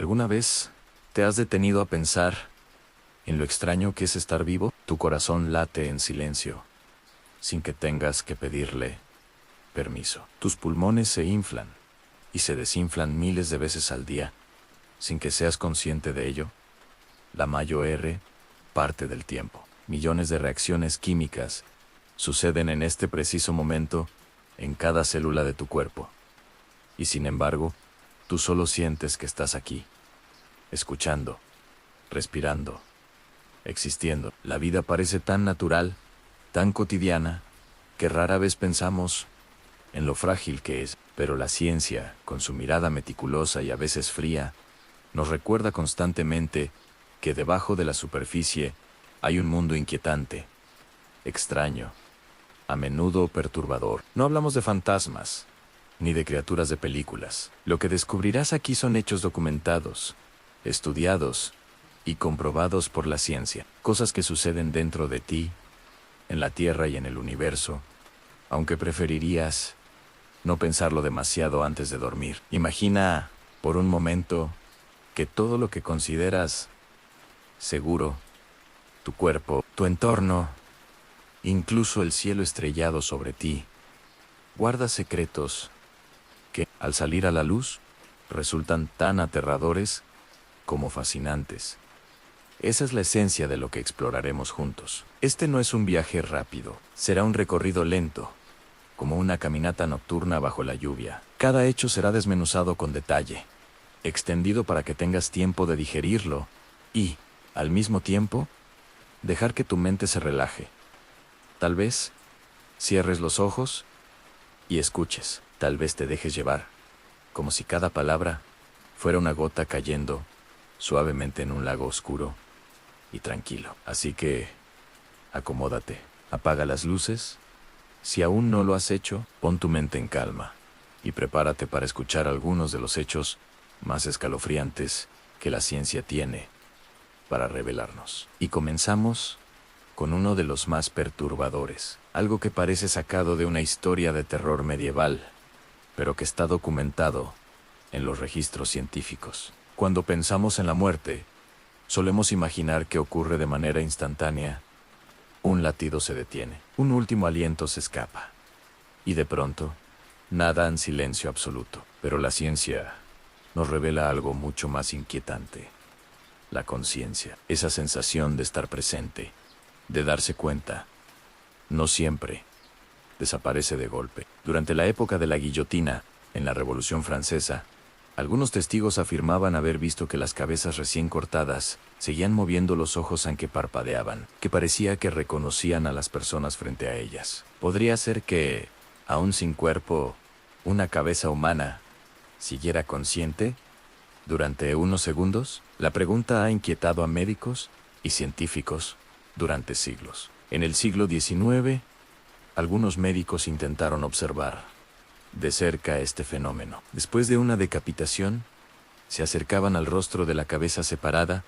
¿Alguna vez te has detenido a pensar en lo extraño que es estar vivo? Tu corazón late en silencio, sin que tengas que pedirle permiso. Tus pulmones se inflan y se desinflan miles de veces al día, sin que seas consciente de ello. La mayor parte del tiempo. Millones de reacciones químicas suceden en este preciso momento en cada célula de tu cuerpo. Y sin embargo, tú solo sientes que estás aquí, escuchando, respirando, existiendo. La vida parece tan natural, tan cotidiana, que rara vez pensamos en lo frágil que es. Pero la ciencia, con su mirada meticulosa y a veces fría, nos recuerda constantemente que debajo de la superficie hay un mundo inquietante, extraño, a menudo perturbador. No hablamos de fantasmas, ni de criaturas de películas. Lo que descubrirás aquí son hechos documentados, estudiados y comprobados por la ciencia. Cosas que suceden dentro de ti, en la Tierra y en el universo, aunque preferirías no pensarlo demasiado antes de dormir. Imagina, por un momento, que todo lo que consideras seguro, tu cuerpo, tu entorno, incluso el cielo estrellado sobre ti, guarda secretos que, al salir a la luz, resultan tan aterradores como fascinantes. Esa es la esencia de lo que exploraremos juntos. Este no es un viaje rápido, será un recorrido lento, como una caminata nocturna bajo la lluvia. Cada hecho será desmenuzado con detalle, extendido para que tengas tiempo de digerirlo y, al mismo tiempo, dejar que tu mente se relaje. Tal vez cierres los ojos y escuches. Tal vez te dejes llevar, como si cada palabra fuera una gota cayendo suavemente en un lago oscuro y tranquilo. Así que, acomódate, apaga las luces. Si aún no lo has hecho, pon tu mente en calma y prepárate para escuchar algunos de los hechos más escalofriantes que la ciencia tiene para revelarnos. Y comenzamos con uno de los más perturbadores, algo que parece sacado de una historia de terror medieval, pero que está documentado en los registros científicos. Cuando pensamos en la muerte, solemos imaginar que ocurre de manera instantánea. Un latido se detiene, un último aliento se escapa, y de pronto, nada en silencio absoluto. Pero la ciencia nos revela algo mucho más inquietante. La conciencia, esa sensación de estar presente, de darse cuenta, no siempre desaparece de golpe. Durante la época de la guillotina, en la Revolución Francesa, algunos testigos afirmaban haber visto que las cabezas recién cortadas seguían moviendo los ojos aunque parpadeaban, que parecía que reconocían a las personas frente a ellas. ¿Podría ser que, aún sin cuerpo, una cabeza humana siguiera consciente durante unos segundos? La pregunta ha inquietado a médicos y científicos durante siglos. En el siglo XIX, algunos médicos intentaron observar de cerca este fenómeno. Después de una decapitación, se acercaban al rostro de la cabeza separada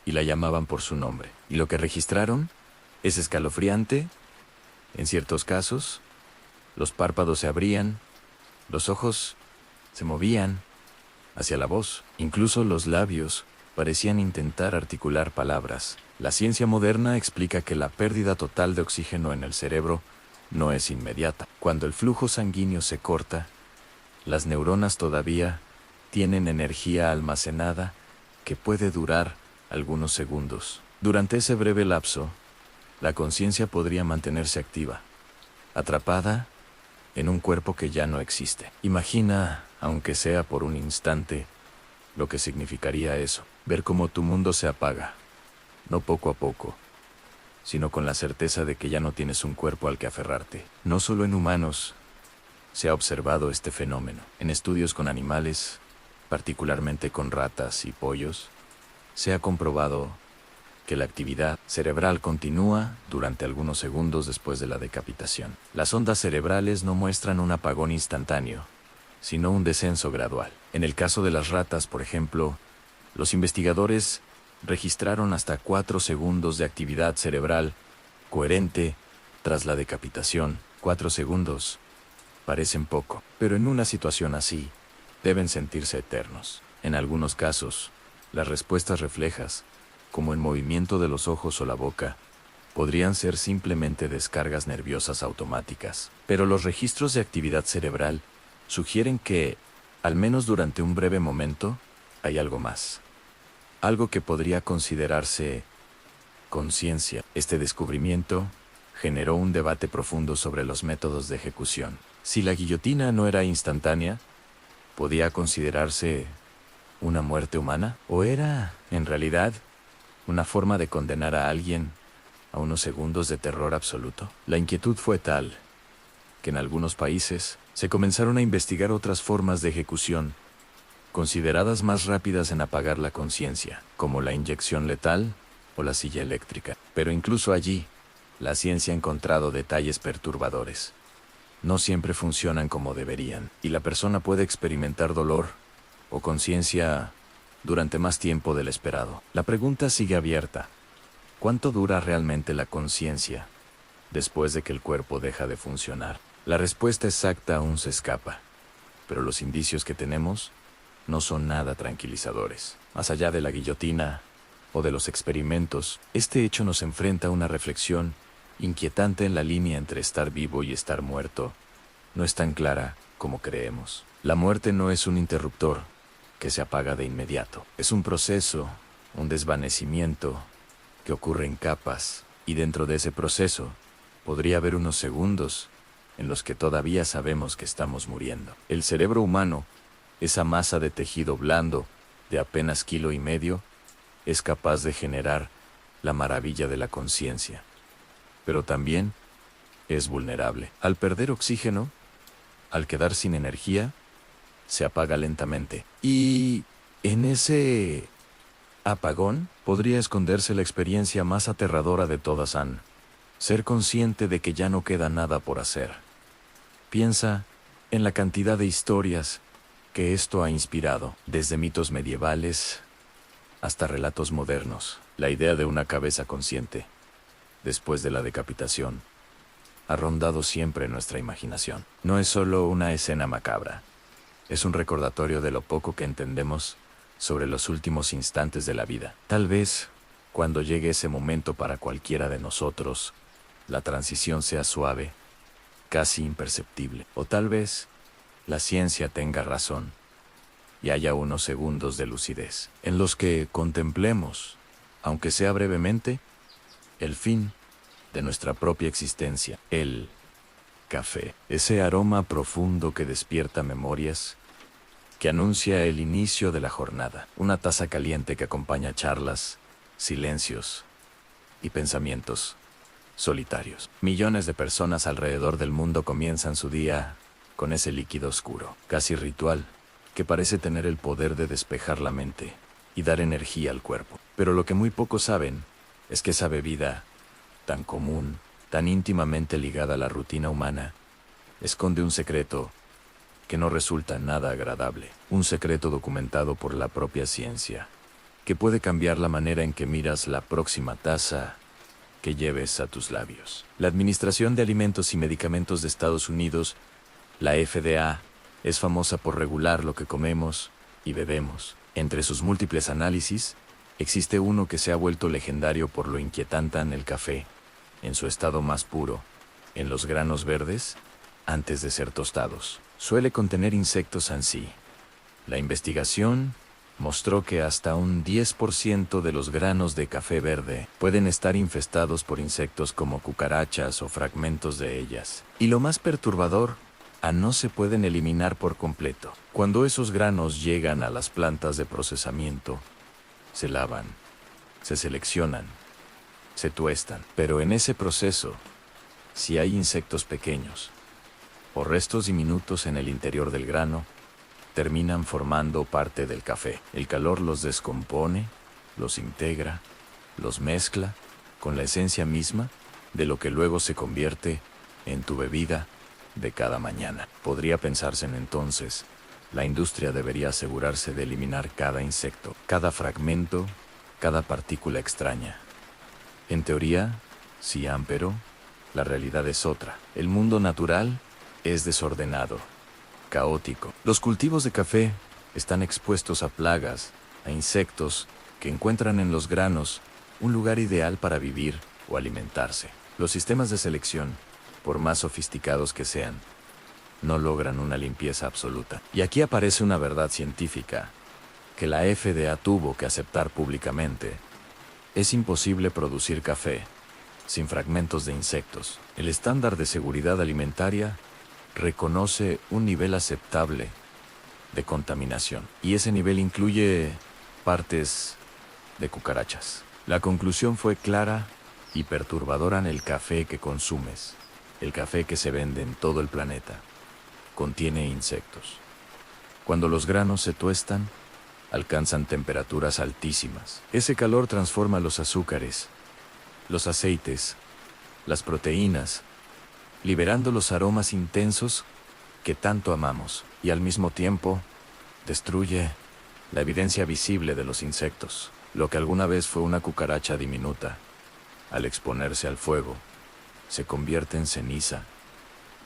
y la llamaban por su nombre. Y lo que registraron es escalofriante. En ciertos casos, los párpados se abrían, los ojos se movían hacia la voz, incluso los labios parecían intentar articular palabras. La ciencia moderna explica que la pérdida total de oxígeno en el cerebro no es inmediata. Cuando el flujo sanguíneo se corta, las neuronas todavía tienen energía almacenada que puede durar algunos segundos. Durante ese breve lapso, la conciencia podría mantenerse activa, atrapada en un cuerpo que ya no existe. Imagina, aunque sea por un instante, lo que significaría eso. Ver cómo tu mundo se apaga, no poco a poco, sino con la certeza de que ya no tienes un cuerpo al que aferrarte. No solo en humanos se ha observado este fenómeno. En estudios con animales, particularmente con ratas y pollos, se ha comprobado que la actividad cerebral continúa durante algunos segundos después de la decapitación. Las ondas cerebrales no muestran un apagón instantáneo, sino un descenso gradual. En el caso de las ratas, por ejemplo, los investigadores registraron hasta 4 segundos de actividad cerebral coherente tras la decapitación. 4 segundos parecen poco, pero en una situación así, deben sentirse eternos. En algunos casos, Las respuestas reflejas, como el movimiento de los ojos o la boca, podrían ser simplemente descargas nerviosas automáticas. Pero los registros de actividad cerebral sugieren que, al menos durante un breve momento, hay algo más. Algo que podría considerarse conciencia. Este descubrimiento generó un debate profundo sobre los métodos de ejecución. Si la guillotina no era instantánea, ¿podía considerarse una muerte humana? ¿O era, en realidad, una forma de condenar a alguien a unos segundos de terror absoluto? La inquietud fue tal que en algunos países se comenzaron a investigar otras formas de ejecución, consideradas más rápidas en apagar la conciencia, como la inyección letal o la silla eléctrica. Pero incluso allí, la ciencia ha encontrado detalles perturbadores. No siempre funcionan como deberían, y la persona puede experimentar dolor o conciencia durante más tiempo del esperado. La pregunta sigue abierta. ¿Cuánto dura realmente la conciencia después de que el cuerpo deja de funcionar? La respuesta exacta aún se escapa, pero los indicios que tenemos no son nada tranquilizadores. Más allá de la guillotina o de los experimentos, este hecho nos enfrenta a una reflexión inquietante. En la línea entre estar vivo y estar muerto no es tan clara como creemos. La muerte no es un interruptor que se apaga de inmediato. Es un proceso, un desvanecimiento que ocurre en capas, y dentro de ese proceso podría haber unos segundos en los que todavía sabemos que estamos muriendo. El cerebro humano, esa masa de tejido blando de apenas 1,5 kilos, es capaz de generar la maravilla de la conciencia. Pero también es vulnerable. Al perder oxígeno, al quedar sin energía, se apaga lentamente. Y en ese apagón podría esconderse la experiencia más aterradora de todas, ser consciente de que ya no queda nada por hacer. Piensa en la cantidad de historias que esto ha inspirado, desde mitos medievales hasta relatos modernos. La idea de una cabeza consciente, después de la decapitación, ha rondado siempre nuestra imaginación. No es solo una escena macabra, es un recordatorio de lo poco que entendemos sobre los últimos instantes de la vida. Tal vez, cuando llegue ese momento para cualquiera de nosotros, la transición sea suave, casi imperceptible. O tal vez la ciencia tenga razón y haya unos segundos de lucidez en los que contemplemos, aunque sea brevemente, el fin de nuestra propia existencia. El café, ese aroma profundo que despierta memorias, que anuncia el inicio de la jornada. Una taza caliente que acompaña charlas, silencios y pensamientos solitarios. Millones de personas alrededor del mundo comienzan su día con ese líquido oscuro, casi ritual, que parece tener el poder de despejar la mente y dar energía al cuerpo. Pero lo que muy pocos saben es que esa bebida, tan común, tan íntimamente ligada a la rutina humana, esconde un secreto que no resulta nada agradable. Un secreto documentado por la propia ciencia, que puede cambiar la manera en que miras la próxima taza que lleves a tus labios. La Administración de Alimentos y Medicamentos de Estados Unidos, la FDA, es famosa por regular lo que comemos y bebemos. Entre sus múltiples análisis, existe uno que se ha vuelto legendario por lo inquietante en el café, en su estado más puro, en los granos verdes, antes de ser tostados. Suele contener insectos ansí. La investigación mostró que hasta un 10% de los granos de café verde pueden estar infestados por insectos como cucarachas o fragmentos de ellas. Y lo más perturbador, no se pueden eliminar por completo. Cuando esos granos llegan a las plantas de procesamiento, se lavan, se seleccionan, se tuestan. Pero en ese proceso, si hay insectos pequeños o restos diminutos en el interior del grano, terminan formando parte del café. El calor los descompone, los integra, los mezcla con la esencia misma de lo que luego se convierte en tu bebida de cada mañana. Podría pensarse entonces, la industria debería asegurarse de eliminar cada insecto, cada fragmento, cada partícula extraña. En teoría, sí, pero la realidad es otra. El mundo natural es desordenado, caótico. Los cultivos de café están expuestos a plagas, a insectos que encuentran en los granos un lugar ideal para vivir o alimentarse. Los sistemas de selección, por más sofisticados que sean, no logran una limpieza absoluta. Y aquí aparece una verdad científica que la FDA tuvo que aceptar públicamente. Es imposible producir café sin fragmentos de insectos. El estándar de seguridad alimentaria reconoce un nivel aceptable de contaminación, y ese nivel incluye partes de cucarachas. La conclusión fue clara y perturbadora en el café que consumes. El café que se vende en todo el planeta contiene insectos. Cuando los granos se tuestan, alcanzan temperaturas altísimas. Ese calor transforma los azúcares, los aceites, las proteínas, liberando los aromas intensos que tanto amamos, y al mismo tiempo destruye la evidencia visible de los insectos. Lo que alguna vez fue una cucaracha diminuta, al exponerse al fuego, se convierte en ceniza,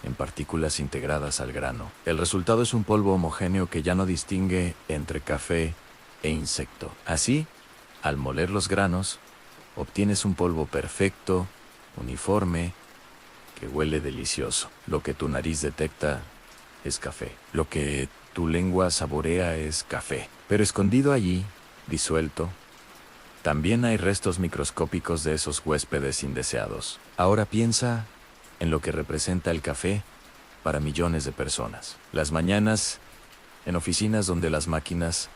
en partículas integradas al grano. El resultado es un polvo homogéneo que ya no distingue entre café e insecto. Así, al moler los granos, obtienes un polvo perfecto, uniforme, que huele delicioso. Lo que tu nariz detecta es café. Lo que tu lengua saborea es café. Pero escondido allí, disuelto, también hay restos microscópicos de esos huéspedes indeseados. Ahora piensa en lo que representa el café para millones de personas. Las mañanas, en oficinas donde las máquinas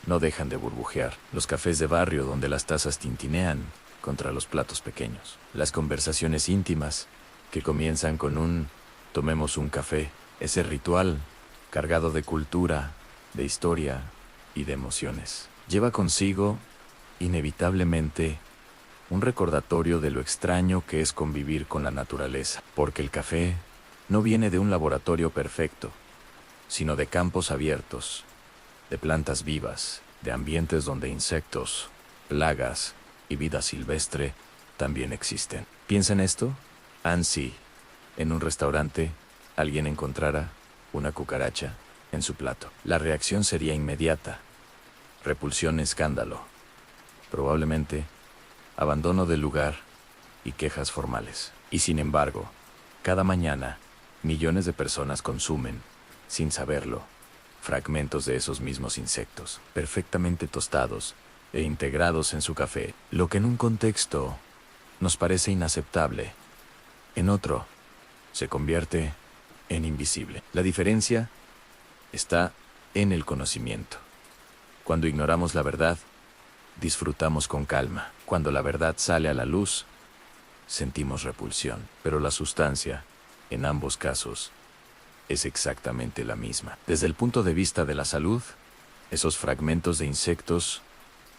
no dejan de burbujear. Los cafés de barrio donde las tazas tintinean contra los platos pequeños. Las conversaciones íntimas que comienzan con un "tomemos un café". Ese ritual, cargado de cultura, de historia y de emociones, lleva consigo, inevitablemente, un recordatorio de lo extraño que es convivir con la naturaleza. Porque el café no viene de un laboratorio perfecto, sino de campos abiertos, de plantas vivas, de ambientes donde insectos, plagas y vida silvestre también existen. ¿Piensa en esto? Si en un restaurante alguien encontrara una cucaracha en su plato, la reacción sería inmediata: repulsión, escándalo, probablemente abandono del lugar y quejas formales. Y sin embargo, cada mañana, millones de personas consumen, sin saberlo, fragmentos de esos mismos insectos, perfectamente tostados e integrados en su café. Lo que en un contexto nos parece inaceptable, en otro se convierte en invisible. La diferencia está en el conocimiento. Cuando ignoramos la verdad, disfrutamos con calma. Cuando la verdad sale a la luz, sentimos repulsión. Pero la sustancia, en ambos casos, es exactamente la misma. Desde el punto de vista de la salud, esos fragmentos de insectos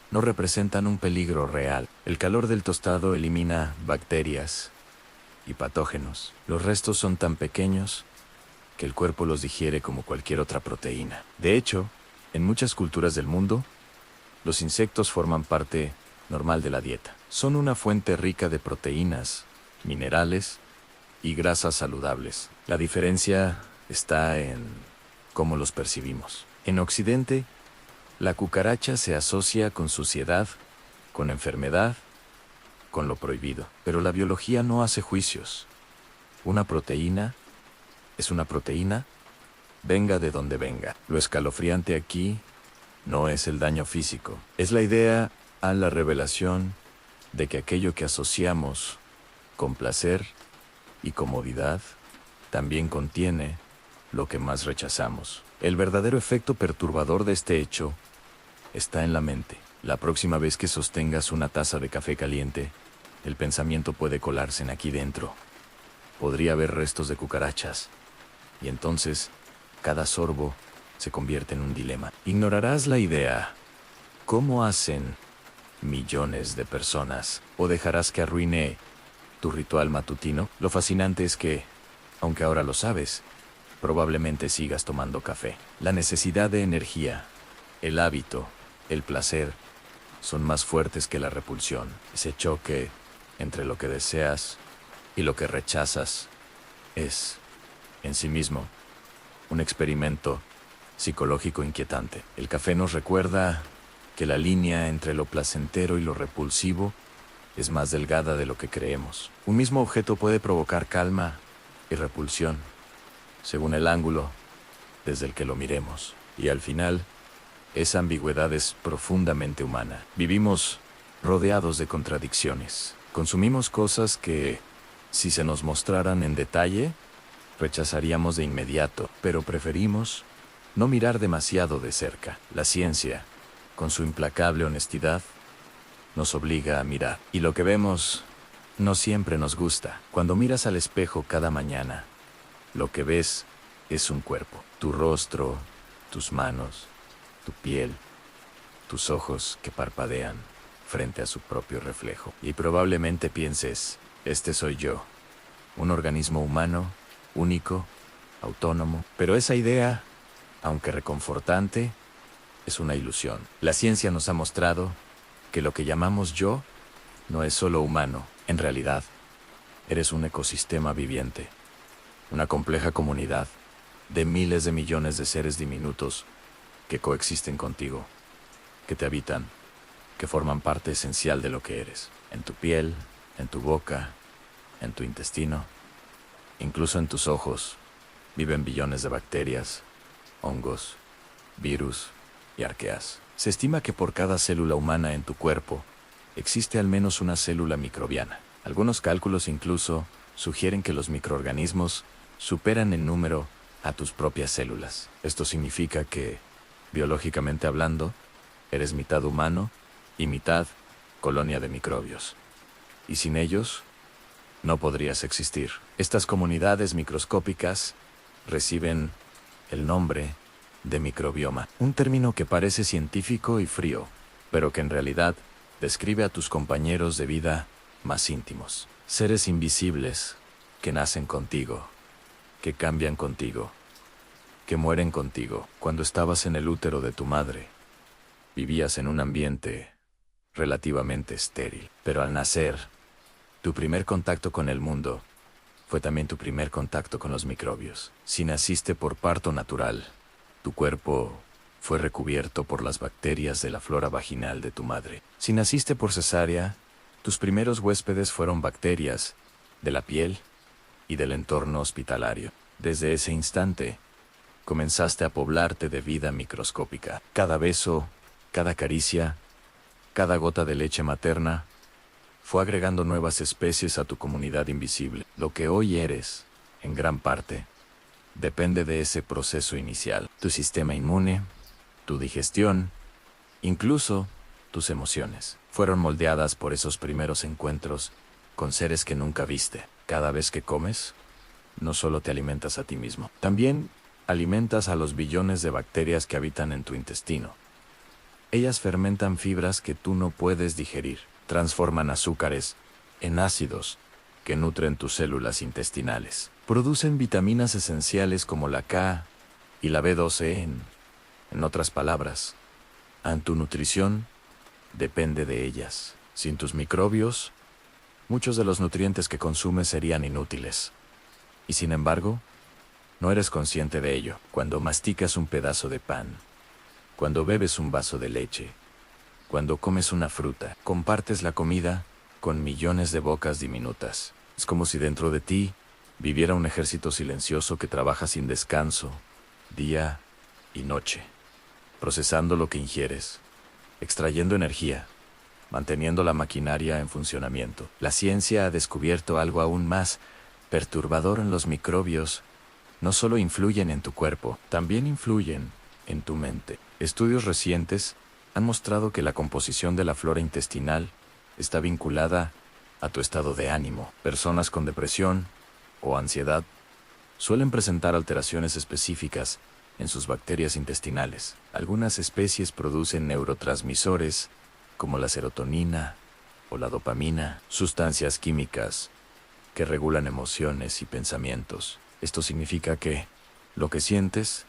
no representan un peligro real. El calor del tostado elimina bacterias y patógenos. Los restos son tan pequeños que el cuerpo los digiere como cualquier otra proteína. De hecho, en muchas culturas del mundo, los insectos forman parte normal de la dieta. Son una fuente rica de proteínas, minerales y grasas saludables. La diferencia está en cómo los percibimos. En Occidente, la cucaracha se asocia con suciedad, con enfermedad, con lo prohibido. Pero la biología no hace juicios. Una proteína es una proteína, venga de donde venga. Lo escalofriante aquí no es el daño físico, es la idea a la revelación de que aquello que asociamos con placer y comodidad también contiene lo que más rechazamos. El verdadero efecto perturbador de este hecho está en la mente. La próxima vez que sostengas una taza de café caliente, el pensamiento puede colarse en aquí dentro. Podría haber restos de cucarachas, y entonces cada sorbo se convierte en un dilema. Ignorarás la idea. ¿Cómo hacen millones de personas? ¿O dejarás que arruine tu ritual matutino? Lo fascinante es que, aunque ahora lo sabes, probablemente sigas tomando café. La necesidad de energía, el hábito, el placer, son más fuertes que la repulsión. Ese choque entre lo que deseas y lo que rechazas es, en sí mismo, un experimento psicológico inquietante. El café nos recuerda que la línea entre lo placentero y lo repulsivo es más delgada de lo que creemos. Un mismo objeto puede provocar calma y repulsión, según el ángulo desde el que lo miremos. Y al final, esa ambigüedad es profundamente humana. Vivimos rodeados de contradicciones. Consumimos cosas que, si se nos mostraran en detalle, rechazaríamos de inmediato, pero preferimos no mirar demasiado de cerca. La ciencia, con su implacable honestidad, nos obliga a mirar. Y lo que vemos no siempre nos gusta. Cuando miras al espejo cada mañana, lo que ves es un cuerpo. Tu rostro, tus manos, tu piel, tus ojos que parpadean frente a su propio reflejo. Y probablemente pienses, este soy yo, un organismo humano, único, autónomo. Pero esa idea, aunque reconfortante, es una ilusión. La ciencia nos ha mostrado que lo que llamamos yo no es solo humano. En realidad, eres un ecosistema viviente, una compleja comunidad de miles de millones de seres diminutos que coexisten contigo, que te habitan, que forman parte esencial de lo que eres. En tu piel, en tu boca, en tu intestino, incluso en tus ojos, viven billones de bacterias, hongos, virus y arqueas. Se estima que por cada célula humana en tu cuerpo existe al menos una célula microbiana. Algunos cálculos incluso sugieren que los microorganismos superan en número a tus propias células. Esto significa que, biológicamente hablando, eres mitad humano y mitad colonia de microbios. Y sin ellos, no podrías existir. Estas comunidades microscópicas reciben el nombre de microbioma, un término que parece científico y frío, pero que en realidad describe a tus compañeros de vida más íntimos. Seres invisibles que nacen contigo, que cambian contigo, que mueren contigo. Cuando estabas en el útero de tu madre, vivías en un ambiente relativamente estéril. Pero al nacer, tu primer contacto con el mundo fue también tu primer contacto con los microbios. Si naciste por parto natural, tu cuerpo fue recubierto por las bacterias de la flora vaginal de tu madre. Si naciste por cesárea, tus primeros huéspedes fueron bacterias de la piel y del entorno hospitalario. Desde ese instante, comenzaste a poblarte de vida microscópica. Cada beso, cada caricia, cada gota de leche materna fue agregando nuevas especies a tu comunidad invisible. Lo que hoy eres, en gran parte, depende de ese proceso inicial. Tu sistema inmune, tu digestión, incluso tus emociones, fueron moldeadas por esos primeros encuentros con seres que nunca viste. Cada vez que comes, no solo te alimentas a ti mismo, también alimentas a los billones de bacterias que habitan en tu intestino. Ellas fermentan fibras que tú no puedes digerir, transforman azúcares en ácidos que nutren tus células intestinales. Producen vitaminas esenciales como la K y la B12. En otras palabras, tu nutrición depende de ellas. Sin tus microbios, muchos de los nutrientes que consumes serían inútiles. Y sin embargo, no eres consciente de ello. Cuando masticas un pedazo de pan, cuando bebes un vaso de leche, cuando comes una fruta, compartes la comida con millones de bocas diminutas. Es como si dentro de ti viviera un ejército silencioso que trabaja sin descanso, día y noche, procesando lo que ingieres, extrayendo energía, manteniendo la maquinaria en funcionamiento. La ciencia ha descubierto algo aún más perturbador en los microbios. No solo influyen en tu cuerpo, también influyen en tu mente. Estudios recientes han mostrado que la composición de la flora intestinal está vinculada a tu estado de ánimo. Personas con depresión o ansiedad suelen presentar alteraciones específicas en sus bacterias intestinales. Algunas especies producen neurotransmisores como la serotonina o la dopamina, sustancias químicas que regulan emociones y pensamientos. Esto significa que lo que sientes,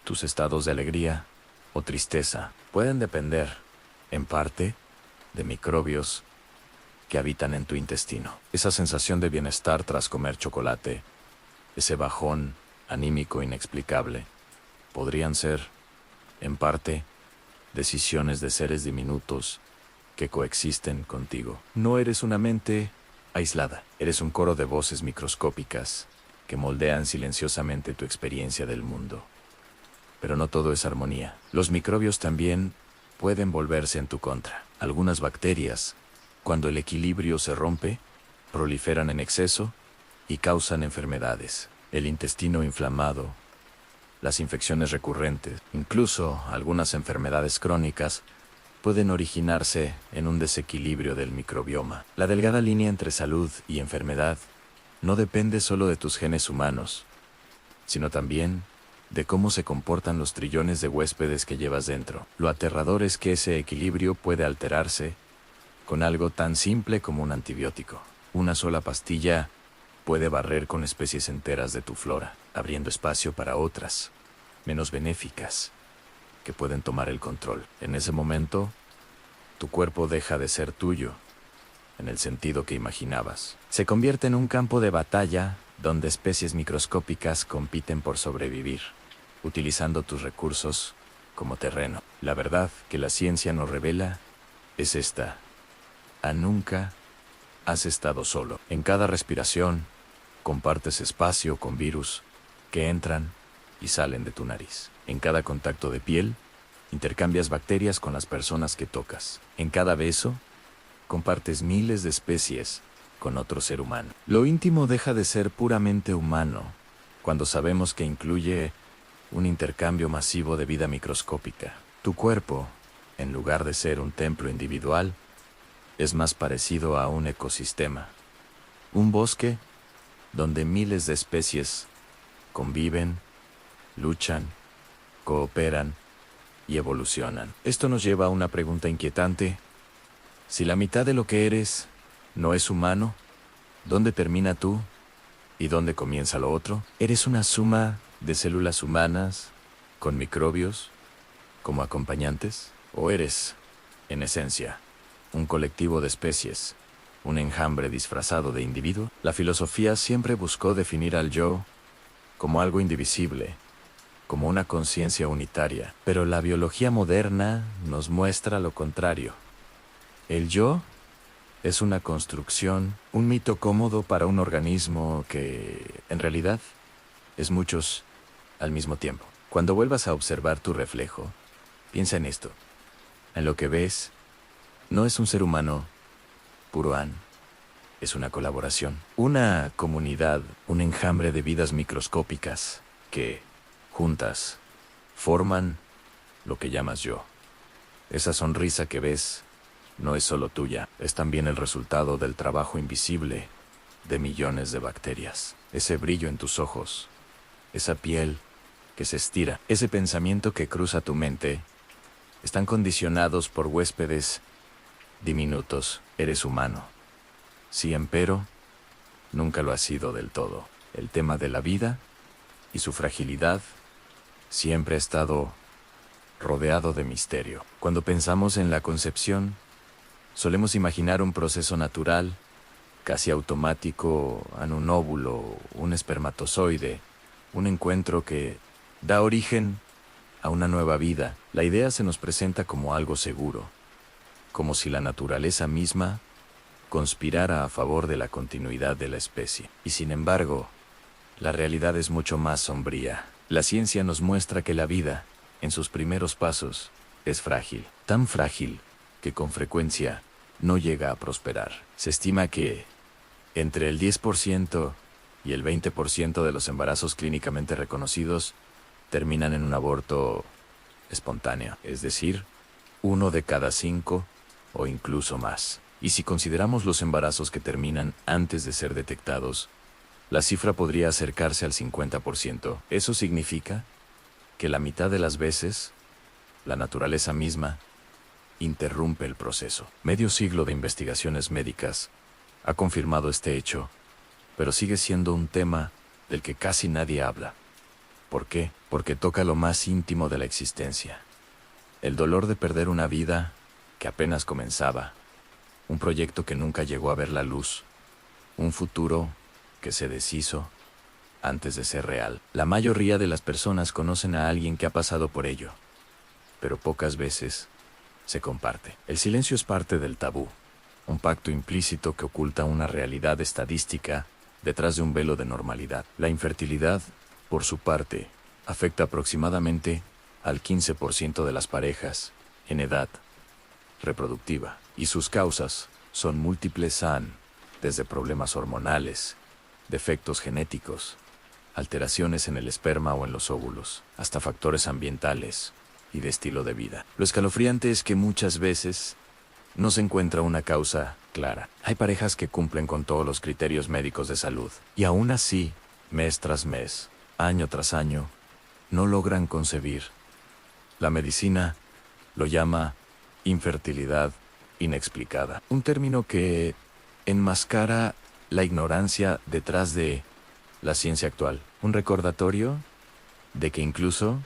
tus estados de alegría o tristeza, pueden depender, en parte, de microbios que habitan en tu intestino. Esa sensación de bienestar tras comer chocolate, ese bajón anímico inexplicable, podrían ser, en parte, decisiones de seres diminutos que coexisten contigo. No eres una mente aislada, eres un coro de voces microscópicas que moldean silenciosamente tu experiencia del mundo. Pero no todo es armonía. Los microbios también pueden volverse en tu contra. Algunas bacterias, cuando el equilibrio se rompe, proliferan en exceso y causan enfermedades. El intestino inflamado, las infecciones recurrentes, incluso algunas enfermedades crónicas, pueden originarse en un desequilibrio del microbioma. La delgada línea entre salud y enfermedad no depende solo de tus genes humanos, sino también de cómo se comportan los trillones de huéspedes que llevas dentro. Lo aterrador es que ese equilibrio puede alterarse con algo tan simple como un antibiótico. Una sola pastilla puede barrer con especies enteras de tu flora, abriendo espacio para otras, menos benéficas, que pueden tomar el control. En ese momento, tu cuerpo deja de ser tuyo, en el sentido que imaginabas. Se convierte en un campo de batalla donde especies microscópicas compiten por sobrevivir, utilizando tus recursos como terreno. La verdad que la ciencia nos revela es esta: nunca has estado solo. En cada respiración, compartes espacio con virus que entran y salen de tu nariz. En cada contacto de piel, intercambias bacterias con las personas que tocas. En cada beso, compartes miles de especies con otro ser humano. Lo íntimo deja de ser puramente humano cuando sabemos que incluye un intercambio masivo de vida microscópica. Tu cuerpo, en lugar de ser un templo individual, es más parecido a un ecosistema. Un bosque donde miles de especies conviven, luchan, cooperan y evolucionan. Esto nos lleva a una pregunta inquietante. Si la mitad de lo que eres no es humano, ¿dónde termina tú y dónde comienza lo otro? ¿Eres una suma de células humanas con microbios como acompañantes? ¿O eres, en esencia, un colectivo de especies, un enjambre disfrazado de individuo? La filosofía siempre buscó definir al yo como algo indivisible, como una conciencia unitaria, pero la biología moderna nos muestra lo contrario. El yo es una construcción, un mito cómodo para un organismo que, en realidad, es muchos al mismo tiempo. Cuando vuelvas a observar tu reflejo, piensa en esto. En lo que ves, no es un ser humano puro es una colaboración, una comunidad, un enjambre de vidas microscópicas que, juntas, forman lo que llamas yo. Esa sonrisa que ves no es solo tuya, es también el resultado del trabajo invisible de millones de bacterias. Ese brillo en tus ojos, esa piel que se estira, ese pensamiento que cruza tu mente, están condicionados por huéspedes diminutos. Eres humano. Sí, empero, nunca lo has sido del todo. El tema de la vida y su fragilidad siempre ha estado rodeado de misterio. Cuando pensamos en la concepción, solemos imaginar un proceso natural, casi automático, en un óvulo, un espermatozoide, un encuentro que da origen a una nueva vida. La idea se nos presenta como algo seguro, como si la naturaleza misma conspirara a favor de la continuidad de la especie. Y sin embargo, la realidad es mucho más sombría. La ciencia nos muestra que la vida, en sus primeros pasos, es frágil. Tan frágil que con frecuencia no llega a prosperar. Se estima que entre el 10% y el 20% de los embarazos clínicamente reconocidos terminan en un aborto espontáneo, es decir, 1 de cada 5 o incluso más. Y si consideramos los embarazos que terminan antes de ser detectados, la cifra podría acercarse al 50%. Eso significa que la mitad de las veces, la naturaleza misma interrumpe el proceso. Medio siglo de investigaciones médicas ha confirmado este hecho, pero sigue siendo un tema del que casi nadie habla. ¿Por qué? Porque toca lo más íntimo de la existencia. El dolor de perder una vida que apenas comenzaba, un proyecto que nunca llegó a ver la luz, un futuro que se deshizo antes de ser real. La mayoría de las personas conocen a alguien que ha pasado por ello, pero pocas veces se comparte. El silencio es parte del tabú, un pacto implícito que oculta una realidad estadística detrás de un velo de normalidad. La infertilidad, por su parte, afecta aproximadamente al 15% de las parejas en edad reproductiva, y sus causas son múltiples, desde problemas hormonales, defectos genéticos, alteraciones en el esperma o en los óvulos, hasta factores ambientales y de estilo de vida. Lo escalofriante es que muchas veces no se encuentra una causa clara. Hay parejas que cumplen con todos los criterios médicos de salud, y aún así, mes tras mes, año tras año, no logran concebir. La medicina lo llama infertilidad inexplicada, un término que enmascara la ignorancia detrás de la ciencia actual. Un recordatorio de que incluso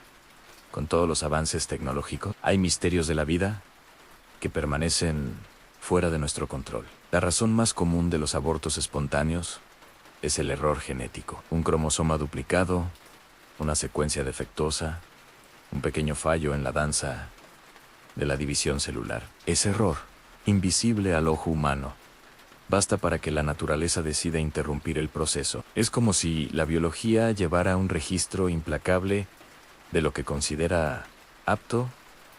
con todos los avances tecnológicos, hay misterios de la vida que permanecen fuera de nuestro control. La razón más común de los abortos espontáneos es el error genético. Un cromosoma duplicado, una secuencia defectuosa, un pequeño fallo en la danza de la división celular. Ese error, invisible al ojo humano, basta para que la naturaleza decida interrumpir el proceso. Es como si la biología llevara un registro implacable de lo que considera apto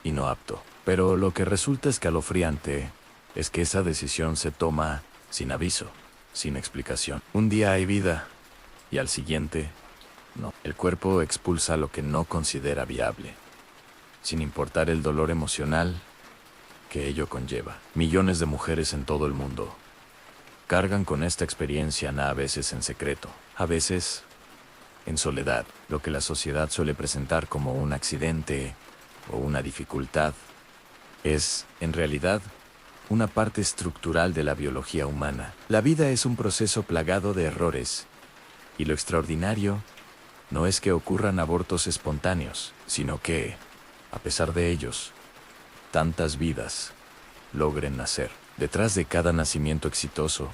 y no apto. Pero lo que resulta escalofriante es que esa decisión se toma sin aviso, sin explicación. Un día hay vida y al siguiente, no. El cuerpo expulsa lo que no considera viable, sin importar el dolor emocional que ello conlleva. Millones de mujeres en todo el mundo cargan con esta experiencia, a veces en secreto, a veces en soledad. Lo que la sociedad suele presentar como un accidente o una dificultad es, en realidad, una parte estructural de la biología humana. La vida es un proceso plagado de errores, y lo extraordinario no es que ocurran abortos espontáneos, sino que, a pesar de ellos, tantas vidas logren nacer. Detrás de cada nacimiento exitoso,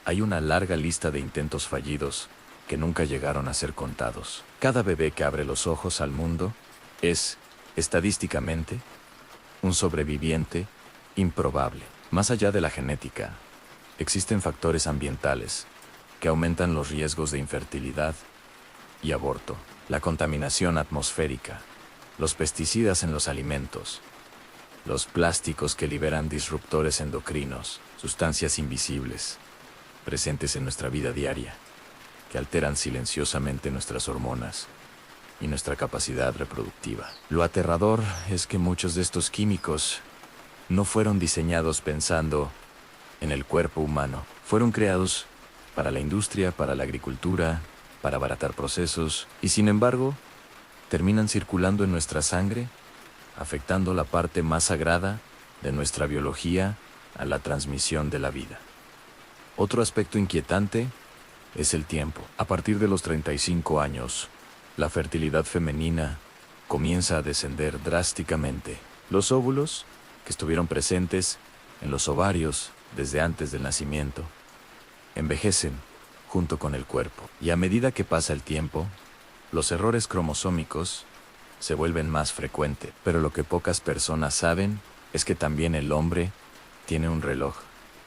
hay una larga lista de intentos fallidos que nunca llegaron a ser contados. Cada bebé que abre los ojos al mundo es, estadísticamente, un sobreviviente improbable. Más allá de la genética, existen factores ambientales que aumentan los riesgos de infertilidad y aborto. La contaminación atmosférica, los pesticidas en los alimentos, los plásticos que liberan disruptores endocrinos, sustancias invisibles, presentes en nuestra vida diaria, que alteran silenciosamente nuestras hormonas y nuestra capacidad reproductiva. Lo aterrador es que muchos de estos químicos no fueron diseñados pensando en el cuerpo humano. Fueron creados para la industria, para la agricultura, para abaratar procesos, y sin embargo, terminan circulando en nuestra sangre, afectando la parte más sagrada de nuestra biología a la transmisión de la vida. Otro aspecto inquietante es el tiempo. A partir de los 35 años, la fertilidad femenina comienza a descender drásticamente. Los óvulos, que estuvieron presentes en los ovarios desde antes del nacimiento, envejecen junto con el cuerpo. Y a medida que pasa el tiempo, los errores cromosómicos se vuelven más frecuentes. Pero lo que pocas personas saben es que también el hombre tiene un reloj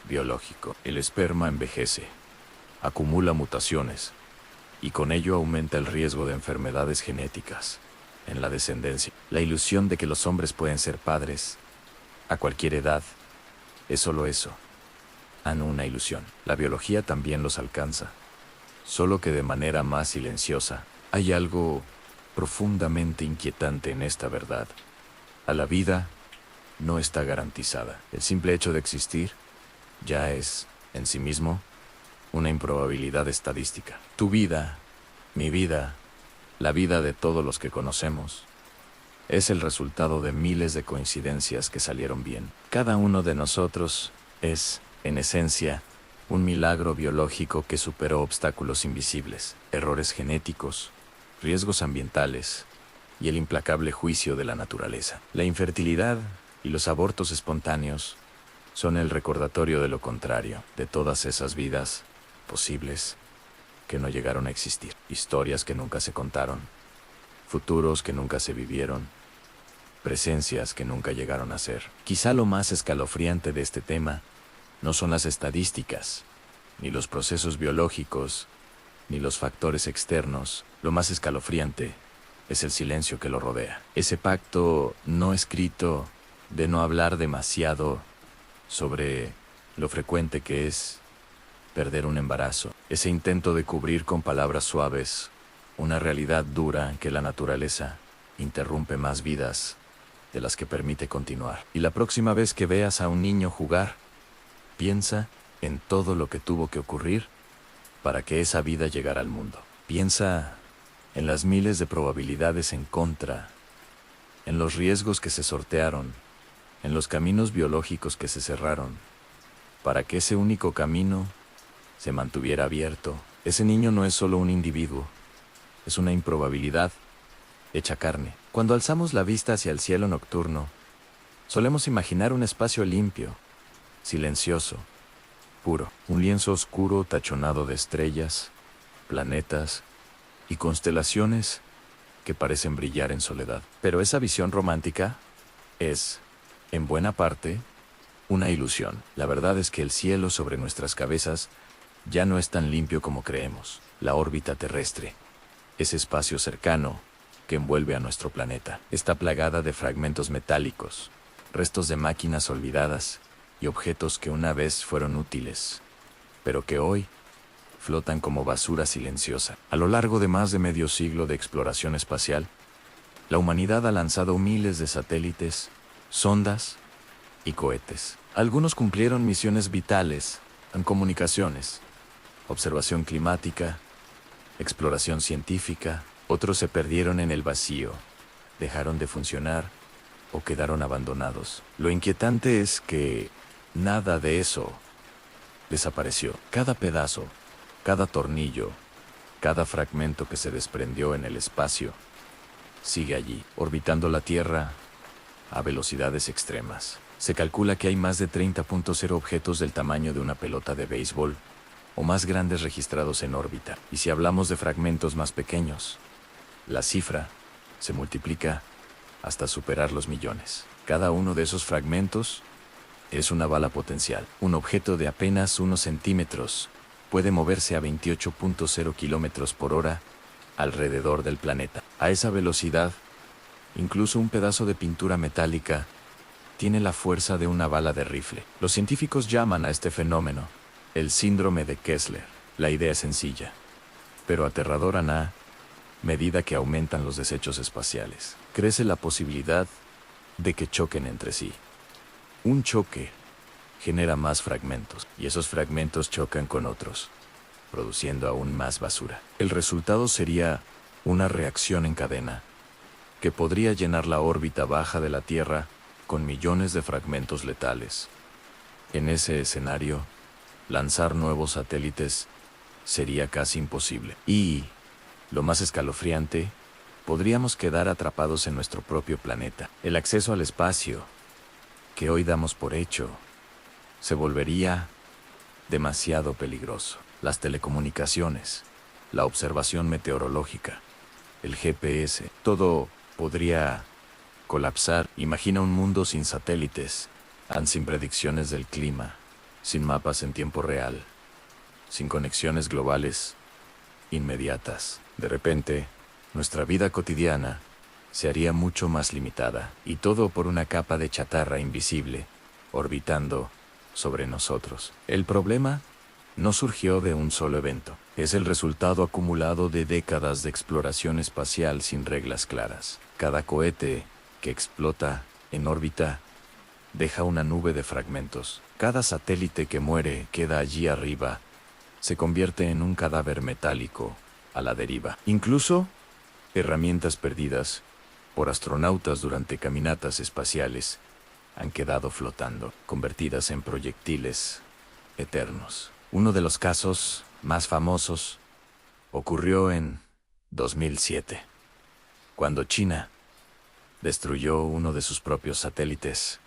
biológico. El esperma envejece, acumula mutaciones, y con ello aumenta el riesgo de enfermedades genéticas en la descendencia. La ilusión de que los hombres pueden ser padres a cualquier edad es solo eso, una ilusión. La biología también los alcanza, solo que de manera más silenciosa. Hay algo profundamente inquietante en esta verdad. A la vida no está garantizada. El simple hecho de existir ya es, en sí mismo, una improbabilidad estadística. Tu vida, mi vida, la vida de todos los que conocemos, es el resultado de miles de coincidencias que salieron bien. Cada uno de nosotros es, en esencia, un milagro biológico que superó obstáculos invisibles, errores genéticos, riesgos ambientales y el implacable juicio de la naturaleza. La infertilidad y los abortos espontáneos son el recordatorio de lo contrario, de todas esas vidas posibles que no llegaron a existir, historias que nunca se contaron, futuros que nunca se vivieron, presencias que nunca llegaron a ser. Quizá lo más escalofriante de este tema no son las estadísticas, ni los procesos biológicos, ni los factores externos. Lo más escalofriante es el silencio que lo rodea. Ese pacto no escrito de no hablar demasiado sobre lo frecuente que es perder un embarazo. Ese intento de cubrir con palabras suaves una realidad dura en que la naturaleza interrumpe más vidas de las que permite continuar. Y la próxima vez que veas a un niño jugar, piensa en todo lo que tuvo que ocurrir para que esa vida llegara al mundo. Piensa en las miles de probabilidades en contra, en los riesgos que se sortearon, en los caminos biológicos que se cerraron, para que ese único camino se mantuviera abierto. Ese niño no es solo un individuo, es una improbabilidad hecha carne. Cuando alzamos la vista hacia el cielo nocturno, solemos imaginar un espacio limpio, silencioso, puro, un lienzo oscuro tachonado de estrellas, planetas y constelaciones que parecen brillar en soledad. Pero esa visión romántica es, en buena parte, una ilusión. La verdad es que el cielo sobre nuestras cabezas ya no es tan limpio como creemos. La órbita terrestre, ese espacio cercano que envuelve a nuestro planeta, está plagada de fragmentos metálicos, restos de máquinas olvidadas y objetos que una vez fueron útiles, pero que hoy flotan como basura silenciosa. A lo largo de más de medio siglo de exploración espacial, la humanidad ha lanzado miles de satélites, sondas y cohetes. Algunos cumplieron misiones vitales en comunicaciones, observación climática, exploración científica. Otros se perdieron en el vacío, dejaron de funcionar o quedaron abandonados. Lo inquietante es que nada de eso desapareció. Cada pedazo, cada tornillo, cada fragmento que se desprendió en el espacio sigue allí, orbitando la Tierra a velocidades extremas. Se calcula que hay más de 30.0 objetos del tamaño de una pelota de béisbol o más grandes registrados en órbita. Y si hablamos de fragmentos más pequeños, la cifra se multiplica hasta superar los millones. Cada uno de esos fragmentos es una bala potencial. Un objeto de apenas unos centímetros puede moverse a 28.0 kilómetros por hora alrededor del planeta. A esa velocidad, incluso un pedazo de pintura metálica tiene la fuerza de una bala de rifle. Los científicos llaman a este fenómeno el síndrome de Kessler. La idea es sencilla, pero aterradora a medida que aumentan los desechos espaciales. Crece la posibilidad de que choquen entre sí. Un choque genera más fragmentos, y esos fragmentos chocan con otros, produciendo aún más basura. El resultado sería una reacción en cadena, que podría llenar la órbita baja de la Tierra con millones de fragmentos letales. En ese escenario, lanzar nuevos satélites sería casi imposible. Y, lo más escalofriante, podríamos quedar atrapados en nuestro propio planeta. El acceso al espacio, que hoy damos por hecho, se volvería demasiado peligroso. Las telecomunicaciones, la observación meteorológica, el GPS, todo podría colapsar. Imagina un mundo sin satélites, sin predicciones del clima, sin mapas en tiempo real, sin conexiones globales inmediatas. De repente, nuestra vida cotidiana se haría mucho más limitada, y todo por una capa de chatarra invisible, orbitando sobre nosotros. El problema no surgió de un solo evento. Es el resultado acumulado de décadas de exploración espacial sin reglas claras. Cada cohete que explota en órbita deja una nube de fragmentos. Cada satélite que muere queda allí arriba, se convierte en un cadáver metálico a la deriva. Incluso herramientas perdidas por astronautas durante caminatas espaciales han quedado flotando, convertidas en proyectiles eternos. Uno de los casos más famosos ocurrió en 2007, cuando China destruyó uno de sus propios satélites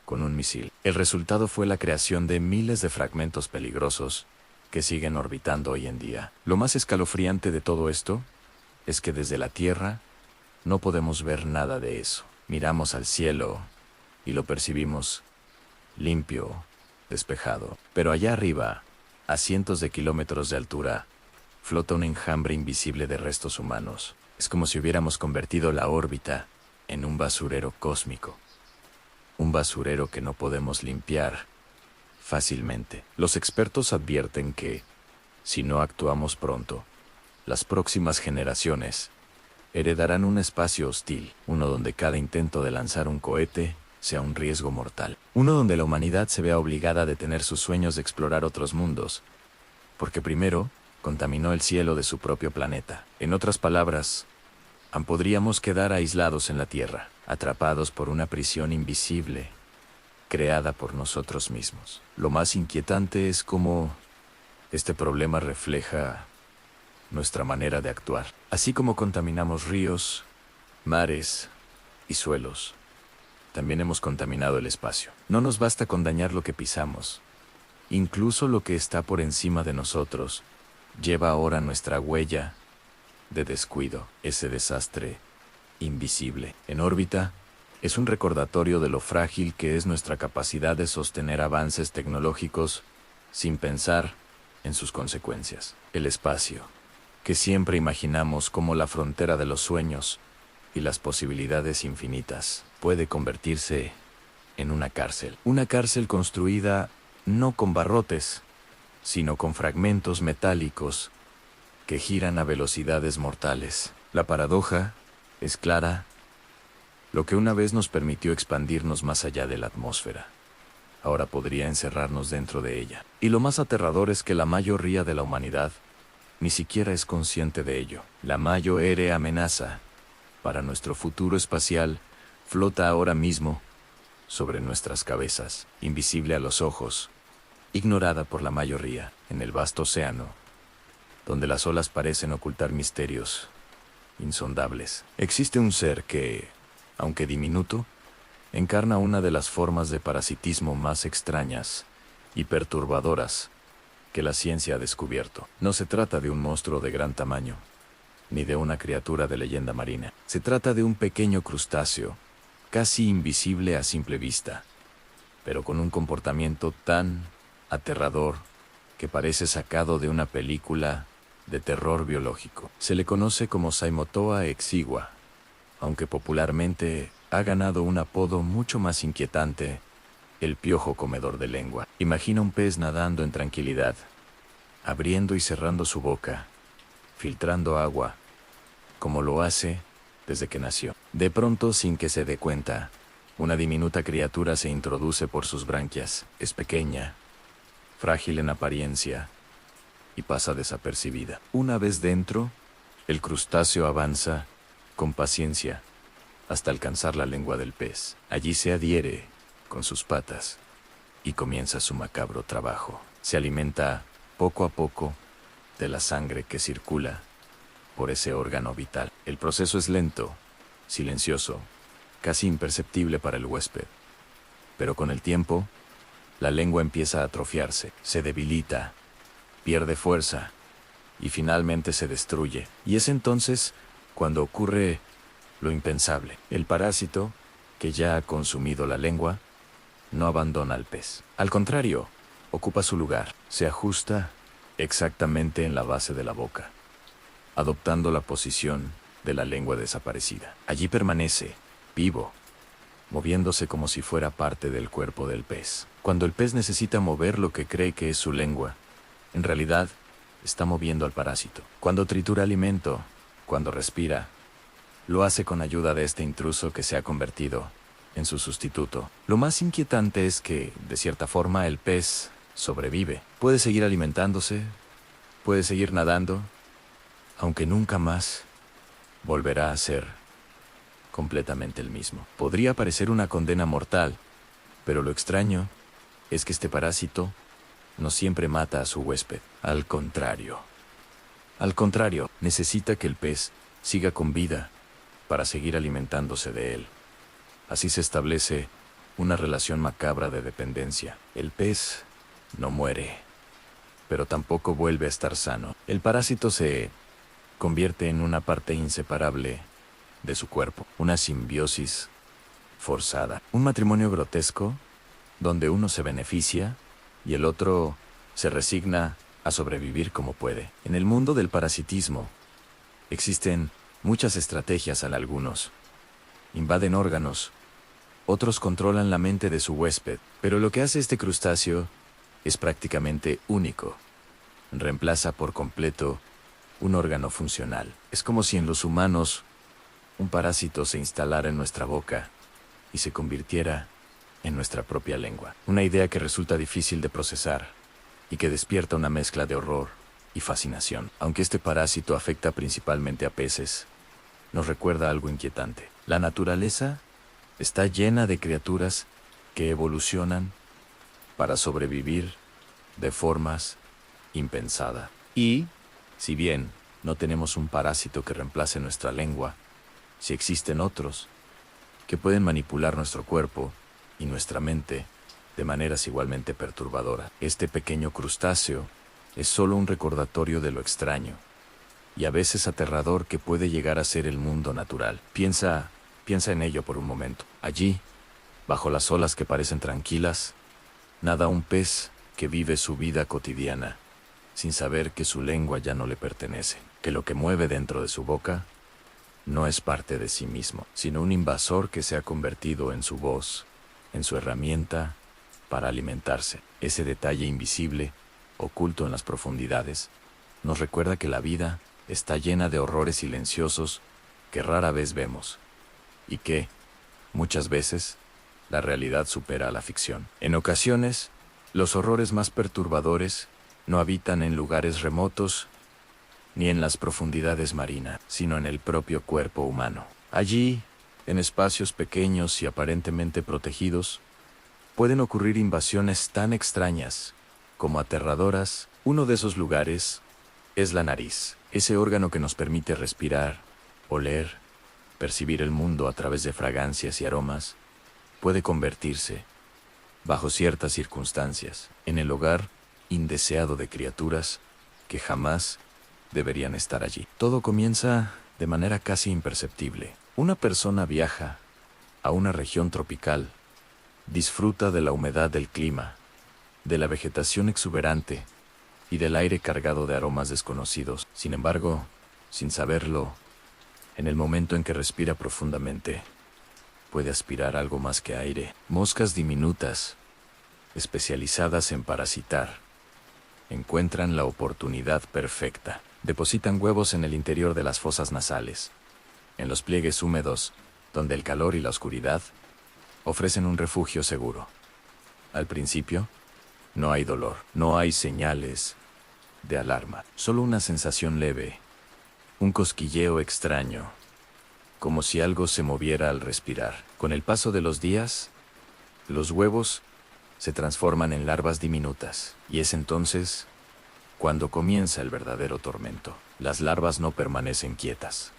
con un misil. El resultado fue la creación de miles de fragmentos peligrosos que siguen orbitando hoy en día. Lo más escalofriante de todo esto es que desde la Tierra no podemos ver nada de eso. Miramos al cielo y lo percibimos limpio, despejado. Pero allá arriba, a cientos de kilómetros de altura, flota un enjambre invisible de restos humanos. Es como si hubiéramos convertido la órbita en un basurero cósmico. Un basurero que no podemos limpiar fácilmente. Los expertos advierten que, si no actuamos pronto, las próximas generaciones heredarán un espacio hostil, uno donde cada intento de lanzar un cohete sea un riesgo mortal, uno donde la humanidad se vea obligada a detener sus sueños de explorar otros mundos, porque primero contaminó el cielo de su propio planeta. En otras palabras, podríamos quedar aislados en la Tierra, atrapados por una prisión invisible, creada por nosotros mismos. Lo más inquietante es cómo este problema refleja nuestra manera de actuar. Así como contaminamos ríos, mares y suelos, también hemos contaminado el espacio. No nos basta con dañar lo que pisamos. Incluso lo que está por encima de nosotros lleva ahora nuestra huella de descuido. Ese desastre invisible en órbita es un recordatorio de lo frágil que es nuestra capacidad de sostener avances tecnológicos sin pensar en sus consecuencias. El espacio, que siempre imaginamos como la frontera de los sueños y las posibilidades infinitas, puede convertirse en una cárcel. Una cárcel construida no con barrotes, sino con fragmentos metálicos que giran a velocidades mortales. La paradoja es clara. Lo que una vez nos permitió expandirnos más allá de la atmósfera, ahora podría encerrarnos dentro de ella. Y lo más aterrador es que la mayoría de la humanidad ni siquiera es consciente de ello. La mayor amenaza para nuestro futuro espacial flota ahora mismo sobre nuestras cabezas, invisible a los ojos, ignorada por la mayoría, en el vasto océano, donde las olas parecen ocultar misterios insondables. Existe un ser que, aunque diminuto, encarna una de las formas de parasitismo más extrañas y perturbadoras que la ciencia ha descubierto. No se trata de un monstruo de gran tamaño, ni de una criatura de leyenda marina. Se trata de un pequeño crustáceo, casi invisible a simple vista, pero con un comportamiento tan aterrador que parece sacado de una película de terror biológico. Se le conoce como Saimotoa exigua, aunque popularmente ha ganado un apodo mucho más inquietante: el piojo comedor de lengua. Imagina un pez nadando en tranquilidad, abriendo y cerrando su boca, filtrando agua, como lo hace desde que nació. De pronto, sin que se dé cuenta, una diminuta criatura se introduce por sus branquias. Es pequeña, frágil en apariencia, y pasa desapercibida. Una vez dentro, el crustáceo avanza con paciencia hasta alcanzar la lengua del pez. Allí se adhiere con sus patas y comienza su macabro trabajo. Se alimenta poco a poco de la sangre que circula por ese órgano vital. El proceso es lento, silencioso, casi imperceptible para el huésped. Pero con el tiempo, la lengua empieza a atrofiarse, se debilita, pierde fuerza y finalmente se destruye. Y es entonces cuando ocurre lo impensable. El parásito, que ya ha consumido la lengua, no abandona al pez. Al contrario, ocupa su lugar. Se ajusta exactamente en la base de la boca, adoptando la posición de la lengua desaparecida. Allí permanece, vivo, moviéndose como si fuera parte del cuerpo del pez. Cuando el pez necesita mover lo que cree que es su lengua, en realidad está moviendo al parásito. Cuando tritura alimento, cuando respira, lo hace con ayuda de este intruso que se ha convertido en su sustituto. Lo más inquietante es que, de cierta forma, el pez sobrevive. Puede seguir alimentándose, puede seguir nadando, aunque nunca más volverá a ser completamente el mismo. Podría parecer una condena mortal, pero lo extraño es que este parásito no siempre mata a su huésped. Al contrario, necesita que el pez siga con vida para seguir alimentándose de él. Así se establece una relación macabra de dependencia. El pez no muere, pero tampoco vuelve a estar sano. El parásito se convierte en una parte inseparable de su cuerpo, una simbiosis forzada. Un matrimonio grotesco, donde uno se beneficia y el otro se resigna a sobrevivir como puede. En el mundo del parasitismo, existen muchas estrategias en algunos. Invaden órganos, otros controlan la mente de su huésped, pero lo que hace este crustáceo es prácticamente único. Reemplaza por completo un órgano funcional. Es como si en los humanos un parásito se instalara en nuestra boca y se convirtiera en nuestra propia lengua. Una idea que resulta difícil de procesar y que despierta una mezcla de horror y fascinación. Aunque este parásito afecta principalmente a peces, nos recuerda algo inquietante. La naturaleza está llena de criaturas que evolucionan para sobrevivir de formas impensadas. Y, si bien no tenemos un parásito que reemplace nuestra lengua, sí existen otros que pueden manipular nuestro cuerpo y nuestra mente de maneras igualmente perturbadoras. Este pequeño crustáceo es solo un recordatorio de lo extraño y a veces aterrador que puede llegar a ser el mundo natural. Piensa en ello por un momento. Allí, bajo las olas que parecen tranquilas, nada un pez que vive su vida cotidiana, sin saber que su lengua ya no le pertenece, que lo que mueve dentro de su boca no es parte de sí mismo, sino un invasor que se ha convertido en su voz, en su herramienta para alimentarse. Ese detalle invisible, oculto en las profundidades, nos recuerda que la vida está llena de horrores silenciosos que rara vez vemos, y que, muchas veces, la realidad supera a la ficción. En ocasiones, los horrores más perturbadores no habitan en lugares remotos ni en las profundidades marinas, sino en el propio cuerpo humano. Allí, en espacios pequeños y aparentemente protegidos, pueden ocurrir invasiones tan extrañas como aterradoras. Uno de esos lugares es la nariz, ese órgano que nos permite respirar, oler, percibir el mundo a través de fragancias y aromas. Puede convertirse, bajo ciertas circunstancias, en el hogar indeseado de criaturas que jamás deberían estar allí. Todo comienza de manera casi imperceptible. Una persona viaja a una región tropical, disfruta de la humedad del clima, de la vegetación exuberante y del aire cargado de aromas desconocidos. Sin embargo, sin saberlo, en el momento en que respira profundamente, puede aspirar algo más que aire. Moscas diminutas, especializadas en parasitar, encuentran la oportunidad perfecta. Depositan huevos en el interior de las fosas nasales, en los pliegues húmedos, donde el calor y la oscuridad ofrecen un refugio seguro. Al principio, no hay dolor, no hay señales de alarma, solo una sensación leve, un cosquilleo extraño, como si algo se moviera al respirar. Con el paso de los días, los huevos se transforman en larvas diminutas, y es entonces cuando comienza el verdadero tormento. Las larvas no permanecen quietas.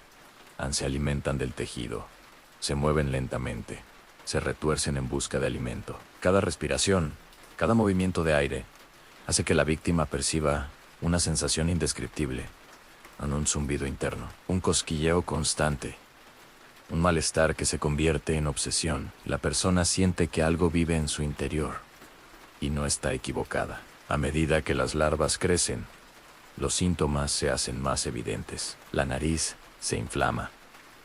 Se alimentan del tejido, se mueven lentamente, se retuercen en busca de alimento. Cada respiración, cada movimiento de aire, hace que la víctima perciba una sensación indescriptible, un zumbido interno, un cosquilleo constante, un malestar que se convierte en obsesión. La persona siente que algo vive en su interior, y no está equivocada. A medida que las larvas crecen, los síntomas se hacen más evidentes. La nariz se inflama,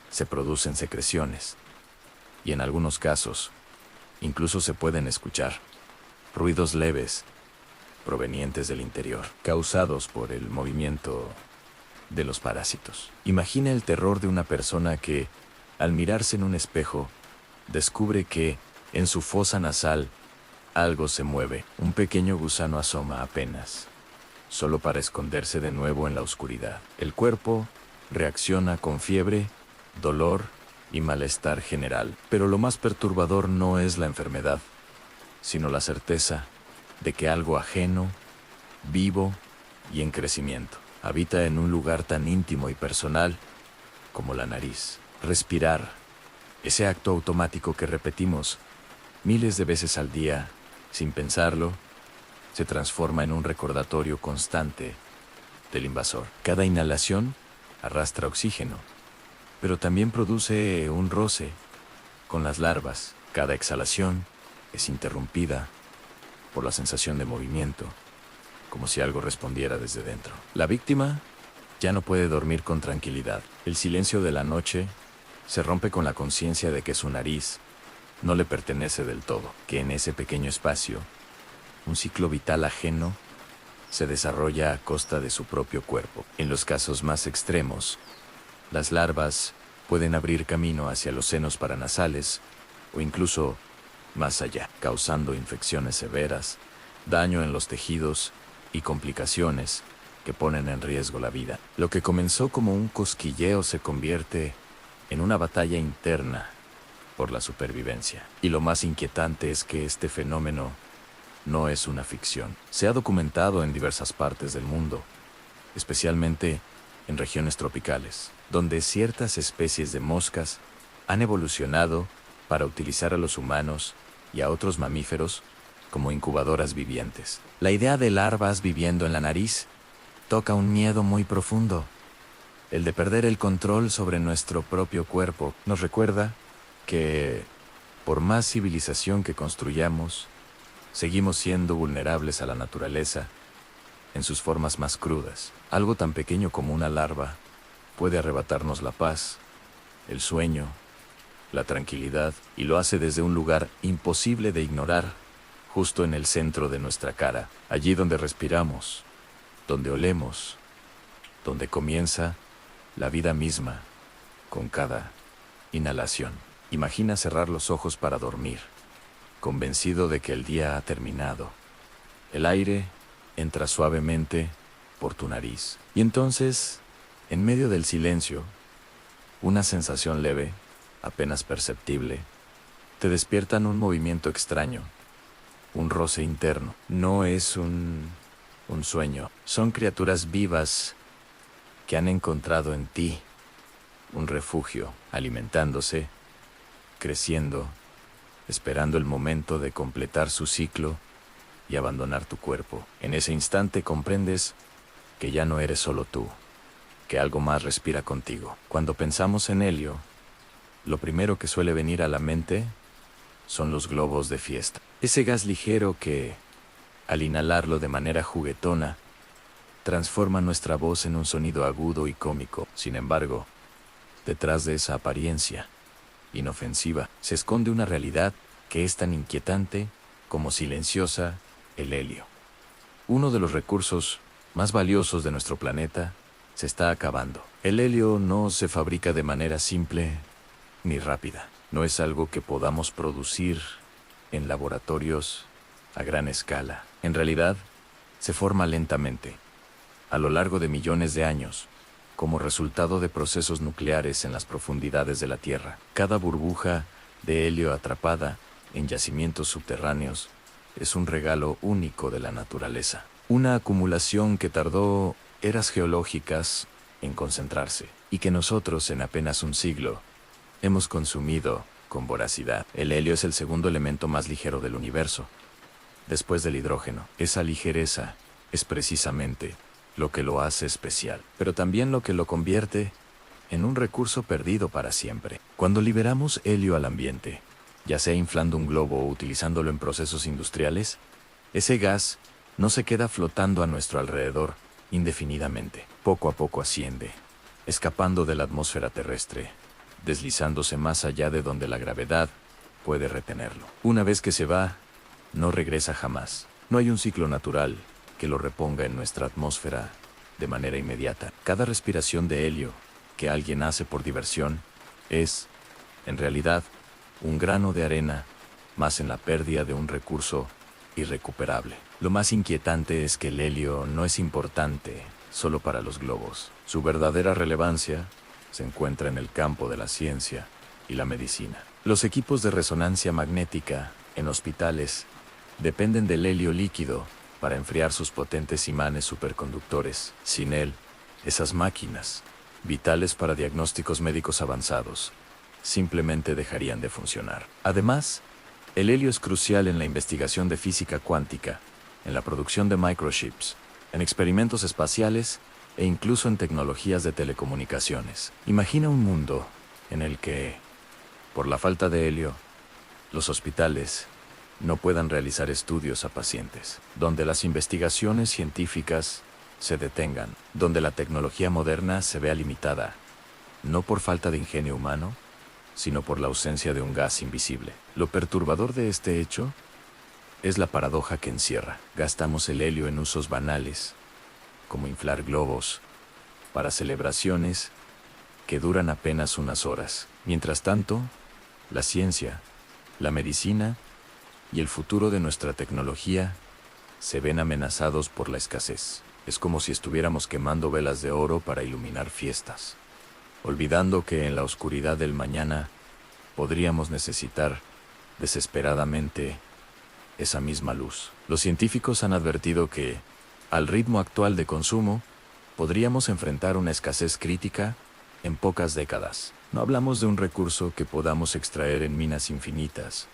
se producen secreciones, y en algunos casos, incluso se pueden escuchar ruidos leves provenientes del interior, causados por el movimiento de los parásitos. Imagina el terror de una persona que, al mirarse en un espejo, descubre que, en su fosa nasal, algo se mueve. Un pequeño gusano asoma apenas, solo para esconderse de nuevo en la oscuridad. El cuerpo reacciona con fiebre, dolor y malestar general. Pero lo más perturbador no es la enfermedad, sino la certeza de que algo ajeno, vivo y en crecimiento, habita en un lugar tan íntimo y personal como la nariz. Respirar, ese acto automático que repetimos miles de veces al día, sin pensarlo, se transforma en un recordatorio constante del invasor. Cada inhalación arrastra oxígeno, pero también produce un roce Con las larvas, cada exhalación es interrumpida por la sensación de movimiento, como si algo respondiera desde dentro. La víctima ya no puede dormir con tranquilidad. El silencio de la noche se rompe con la conciencia de que su nariz no le pertenece del todo, que en ese pequeño espacio, un ciclo vital ajeno se desarrolla a costa de su propio cuerpo. En los casos más extremos, las larvas pueden abrir camino hacia los senos paranasales o incluso más allá, causando infecciones severas, daño en los tejidos y complicaciones que ponen en riesgo la vida. Lo que comenzó como un cosquilleo se convierte en una batalla interna por la supervivencia. Y lo más inquietante es que este fenómeno no es una ficción. Se ha documentado en diversas partes del mundo, especialmente en regiones tropicales, donde ciertas especies de moscas han evolucionado para utilizar a los humanos y a otros mamíferos como incubadoras vivientes. La idea de larvas viviendo en la nariz toca un miedo muy profundo. El de perder el control sobre nuestro propio cuerpo nos recuerda que, por más civilización que construyamos, seguimos siendo vulnerables a la naturaleza en sus formas más crudas. Algo tan pequeño como una larva puede arrebatarnos la paz, el sueño, la tranquilidad, y lo hace desde un lugar imposible de ignorar, justo en el centro de nuestra cara, allí donde respiramos, donde olemos, donde comienza la vida misma, con cada inhalación. Imagina cerrar los ojos para dormir, convencido de que el día ha terminado. El aire entra suavemente por tu nariz. Y entonces, en medio del silencio, una sensación leve, apenas perceptible, te despiertan un movimiento extraño, un roce interno. No es un sueño. Son criaturas vivas que han encontrado en ti un refugio, alimentándose, creciendo, esperando el momento de completar su ciclo y abandonar tu cuerpo. En ese instante comprendes que ya no eres solo tú, que algo más respira contigo. Cuando pensamos en helio, lo primero que suele venir a la mente son los globos de fiesta. Ese gas ligero que, al inhalarlo de manera juguetona, transforma nuestra voz en un sonido agudo y cómico. Sin embargo, detrás de esa apariencia inofensiva se esconde una realidad que es tan inquietante como silenciosa: el helio. Uno de los recursos más valiosos de nuestro planeta se está acabando. El helio no se fabrica de manera simple ni rápida. No es algo que podamos producir en laboratorios a gran escala. En realidad, se forma lentamente, a lo largo de millones de años, como resultado de procesos nucleares en las profundidades de la Tierra. Cada burbuja de helio atrapada en yacimientos subterráneos es un regalo único de la naturaleza. Una acumulación que tardó eras geológicas en concentrarse y que nosotros en apenas un siglo hemos consumido con voracidad. El helio es el segundo elemento más ligero del universo, después del hidrógeno. Esa ligereza es precisamente lo que lo hace especial, pero también lo que lo convierte en un recurso perdido para siempre. Cuando liberamos helio al ambiente, ya sea inflando un globo o utilizándolo en procesos industriales, ese gas no se queda flotando a nuestro alrededor indefinidamente. Poco a poco asciende, escapando de la atmósfera terrestre, deslizándose más allá de donde la gravedad puede retenerlo. Una vez que se va, no regresa jamás. No hay un ciclo natural que lo reponga en nuestra atmósfera de manera inmediata. Cada respiración de helio que alguien hace por diversión es, en realidad, un grano de arena más en la pérdida de un recurso irrecuperable. Lo más inquietante es que el helio no es importante solo para los globos. Su verdadera relevancia se encuentra en el campo de la ciencia y la medicina. Los equipos de resonancia magnética en hospitales dependen del helio líquido para enfriar sus potentes imanes superconductores. Sin él, esas máquinas, vitales para diagnósticos médicos avanzados, simplemente dejarían de funcionar. Además, el helio es crucial en la investigación de física cuántica, en la producción de microchips, en experimentos espaciales e incluso en tecnologías de telecomunicaciones. Imagina un mundo en el que Por la falta de helio, los hospitales no puedan realizar estudios a pacientes, donde las investigaciones científicas se detengan, donde la tecnología moderna se vea limitada, no por falta de ingenio humano, sino por la ausencia de un gas invisible. Lo perturbador de este hecho es la paradoja que encierra. Gastamos el helio en usos banales, como inflar globos, para celebraciones que duran apenas unas horas. Mientras tanto, la ciencia, la medicina y el futuro de nuestra tecnología se ven amenazados por la escasez. Es como si estuviéramos quemando velas de oro para iluminar fiestas, olvidando que en la oscuridad del mañana podríamos necesitar desesperadamente esa misma luz. Los científicos han advertido que, al ritmo actual de consumo, podríamos enfrentar una escasez crítica en pocas décadas. No hablamos de un recurso que podamos extraer en minas infinitas,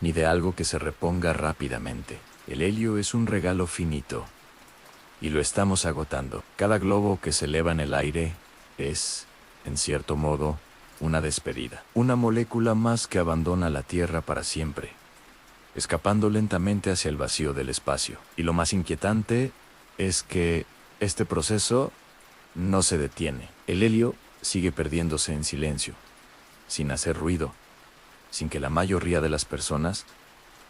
ni de algo que se reponga rápidamente. El helio es un regalo finito, y lo estamos agotando. Cada globo que se eleva en el aire es, en cierto modo, una despedida. Una molécula más que abandona la Tierra para siempre, escapando lentamente hacia el vacío del espacio. Y lo más inquietante es que este proceso no se detiene. El helio sigue perdiéndose en silencio, sin hacer ruido, sin que la mayoría de las personas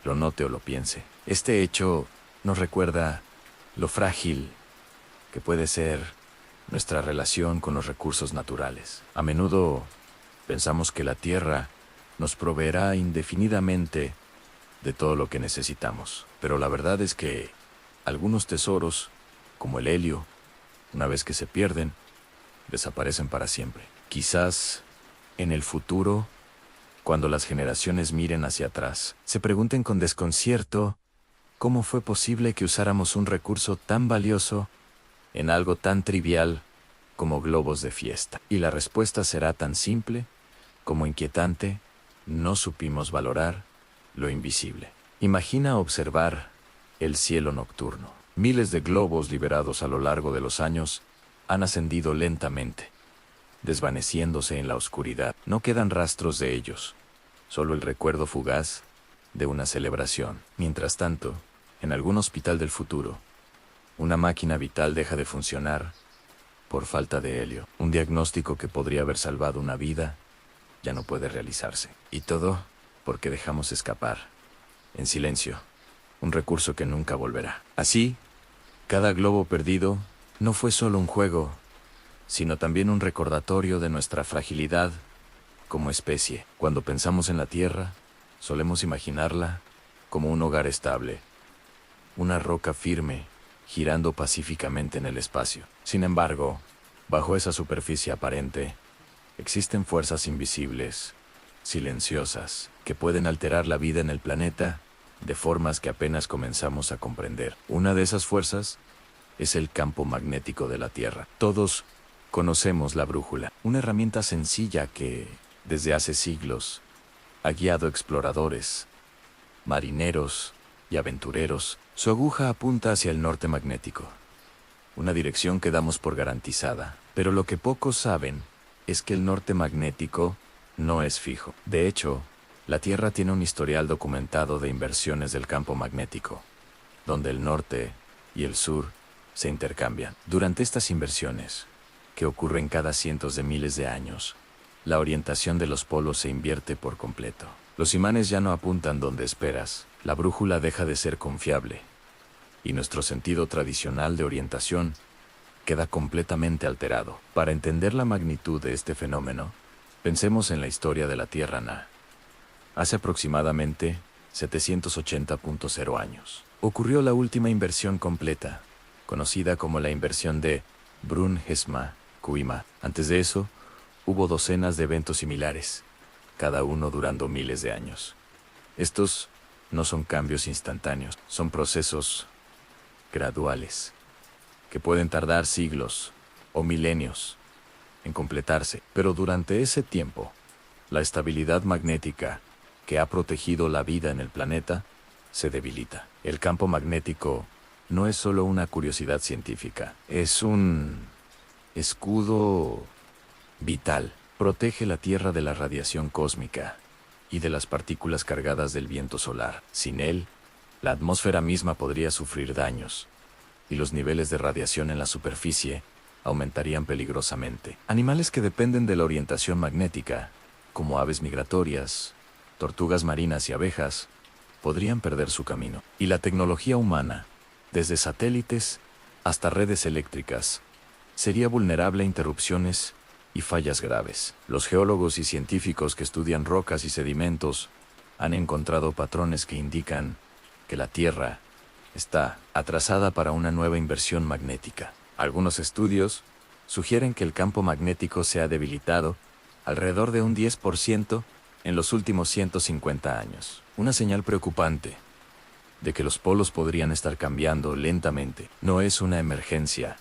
lo note o lo piense. Este hecho nos recuerda lo frágil que puede ser nuestra relación con los recursos naturales. A menudo pensamos que la Tierra nos proveerá indefinidamente de todo lo que necesitamos, pero la verdad es que algunos tesoros, como el helio, una vez que se pierden, desaparecen para siempre. Quizás en el futuro, cuando las generaciones miren hacia atrás, se pregunten con desconcierto cómo fue posible que usáramos un recurso tan valioso en algo tan trivial como globos de fiesta. Y la respuesta será tan simple como inquietante: no supimos valorar lo invisible. Imagina observar el cielo nocturno. Miles de globos liberados a lo largo de los años han ascendido lentamente, desvaneciéndose en la oscuridad. No quedan rastros de ellos, solo el recuerdo fugaz de una celebración. Mientras tanto, en algún hospital del futuro, una máquina vital deja de funcionar por falta de helio. Un diagnóstico que podría haber salvado una vida ya no puede realizarse. Y todo porque dejamos escapar, en silencio, un recurso que nunca volverá. Así, cada globo perdido no fue solo un juego, sino también un recordatorio de nuestra fragilidad como especie. Cuando pensamos en la Tierra, solemos imaginarla como un hogar estable, una roca firme, girando pacíficamente en el espacio. Sin embargo, bajo esa superficie aparente, existen fuerzas invisibles, silenciosas, que pueden alterar la vida en el planeta de formas que apenas comenzamos a comprender. Una de esas fuerzas es el campo magnético de la Tierra. Todos conocemos la brújula, una herramienta sencilla que, desde hace siglos, ha guiado exploradores, marineros y aventureros. Su aguja apunta hacia el norte magnético, una dirección que damos por garantizada. Pero lo que pocos saben es que el norte magnético no es fijo. De hecho, la Tierra tiene un historial documentado de inversiones del campo magnético, donde el norte y el sur se intercambian. Durante estas inversiones, que ocurren cada cientos de miles de años, la orientación de los polos se invierte por completo. Los imanes ya no apuntan donde esperas, la brújula deja de ser confiable, y nuestro sentido tradicional de orientación queda completamente alterado. Para entender la magnitud de este fenómeno, pensemos en la historia de la Tierra hace aproximadamente 780.0 años. Ocurrió la última inversión completa, conocida como la inversión de Brun-Gesma-Kuima. Antes de eso, hubo docenas de eventos similares, cada uno durando miles de años. Estos no son cambios instantáneos, son procesos graduales, que pueden tardar siglos o milenios en completarse. Pero durante ese tiempo, la estabilidad magnética que ha protegido la vida en el planeta se debilita. El campo magnético no es solo una curiosidad científica, es un escudo vital. protege la Tierra de la radiación cósmica y de las partículas cargadas del viento solar. Sin él, la atmósfera misma podría sufrir daños, y los niveles de radiación en la superficie aumentarían peligrosamente. Animales que dependen de la orientación magnética, como aves migratorias, tortugas marinas y abejas, podrían perder su camino. Y la tecnología humana, desde satélites hasta redes eléctricas, sería vulnerable a interrupciones y fallas graves. Los geólogos y científicos que estudian rocas y sedimentos han encontrado patrones que indican que la Tierra está atrasada para una nueva inversión magnética. Algunos estudios sugieren que el campo magnético se ha debilitado alrededor de un 10% en los últimos 150 años. Una señal preocupante de que los polos podrían estar cambiando lentamente. No es una emergencia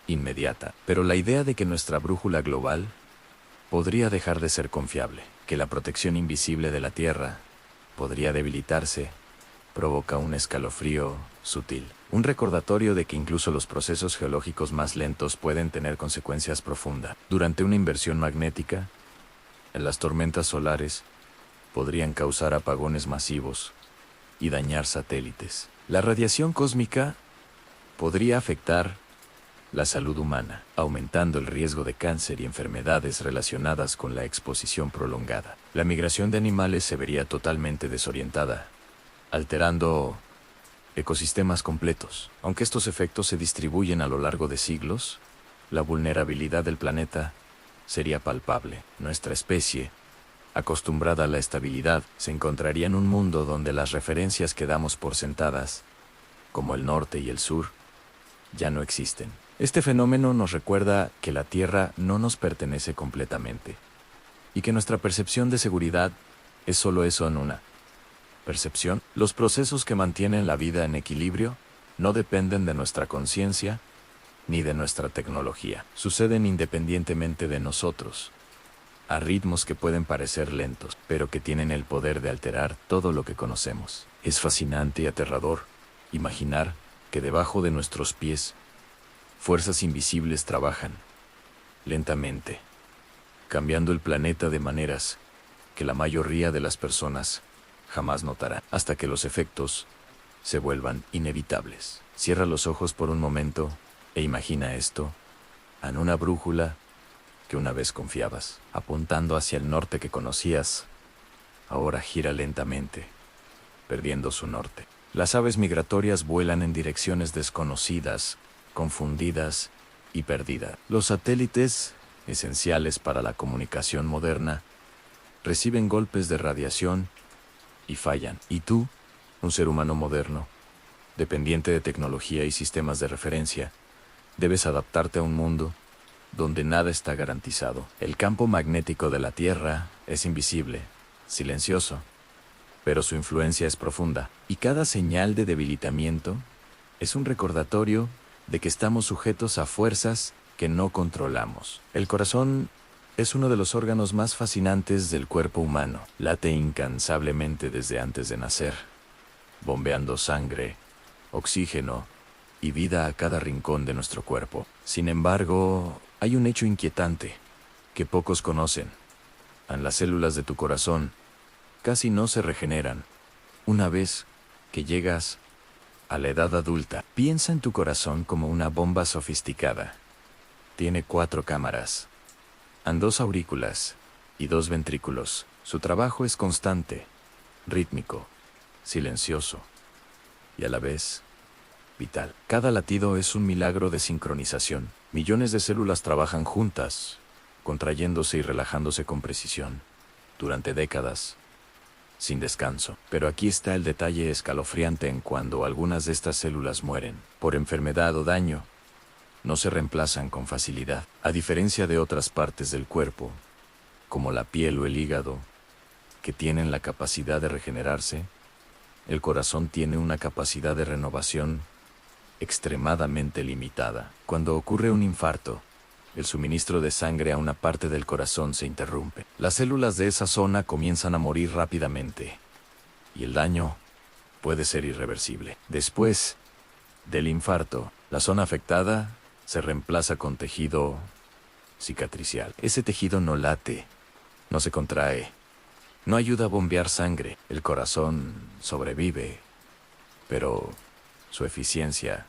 inmediata, pero la idea de que nuestra brújula global podría dejar de ser confiable, que la protección invisible de la Tierra podría debilitarse, provoca un escalofrío sutil. Un recordatorio de que incluso los procesos geológicos más lentos pueden tener consecuencias profundas. Durante una inversión magnética, las tormentas solares podrían causar apagones masivos y dañar satélites. La radiación cósmica podría afectar la salud humana, aumentando el riesgo de cáncer y enfermedades relacionadas con la exposición prolongada. La migración de animales se vería totalmente desorientada, alterando ecosistemas completos. Aunque estos efectos se distribuyen a lo largo de siglos, la vulnerabilidad del planeta sería palpable. Nuestra especie, acostumbrada a la estabilidad, se encontraría en un mundo donde las referencias que damos por sentadas, como el norte y el sur, ya no existen. Este fenómeno nos recuerda que la Tierra no nos pertenece completamente, y que nuestra percepción de seguridad es solo eso, en una percepción. Los procesos que mantienen la vida en equilibrio no dependen de nuestra conciencia ni de nuestra tecnología. Suceden independientemente de nosotros, a ritmos que pueden parecer lentos, pero que tienen el poder de alterar todo lo que conocemos. Es fascinante y aterrador imaginar que debajo de nuestros pies, fuerzas invisibles trabajan lentamente, cambiando el planeta de maneras que la mayoría de las personas jamás notará, hasta que los efectos se vuelvan inevitables. Cierra los ojos por un momento e imagina esto, en una brújula que una vez confiabas, apuntando hacia el norte que conocías, ahora gira lentamente, perdiendo su norte. Las aves migratorias vuelan en direcciones desconocidas, confundidas y perdidas. Los satélites, esenciales para la comunicación moderna, reciben golpes de radiación y fallan. Y tú, un ser humano moderno, dependiente de tecnología y sistemas de referencia, debes adaptarte a un mundo donde nada está garantizado. El campo magnético de la Tierra es invisible, silencioso, pero su influencia es profunda, y cada señal de debilitamiento es un recordatorio de que estamos sujetos a fuerzas que no controlamos. El corazón es uno de los órganos más fascinantes del cuerpo humano. Late incansablemente desde antes de nacer, bombeando sangre, oxígeno y vida a cada rincón de nuestro cuerpo. Sin embargo, hay un hecho inquietante que pocos conocen. En las células de tu corazón casi no se regeneran. Una vez que llegas a la edad adulta, piensa en tu corazón como una bomba sofisticada. Tiene 4 cámaras, 2 aurículas y 2 ventrículos. Su trabajo es constante, rítmico, silencioso y a la vez vital. Cada latido es un milagro de sincronización. Millones de células trabajan juntas, contrayéndose y relajándose con precisión, durante décadas, sin descanso. Pero aquí está el detalle escalofriante: en cuando algunas de estas células mueren, por enfermedad o daño, no se reemplazan con facilidad. A diferencia de otras partes del cuerpo, como la piel o el hígado, que tienen la capacidad de regenerarse, el corazón tiene una capacidad de renovación extremadamente limitada. Cuando ocurre un infarto, el suministro de sangre a una parte del corazón se interrumpe. Las células de esa zona comienzan a morir rápidamente, y el daño puede ser irreversible. Después del infarto, la zona afectada se reemplaza con tejido cicatricial. Ese tejido no late, no se contrae, no ayuda a bombear sangre. El corazón sobrevive, pero su eficiencia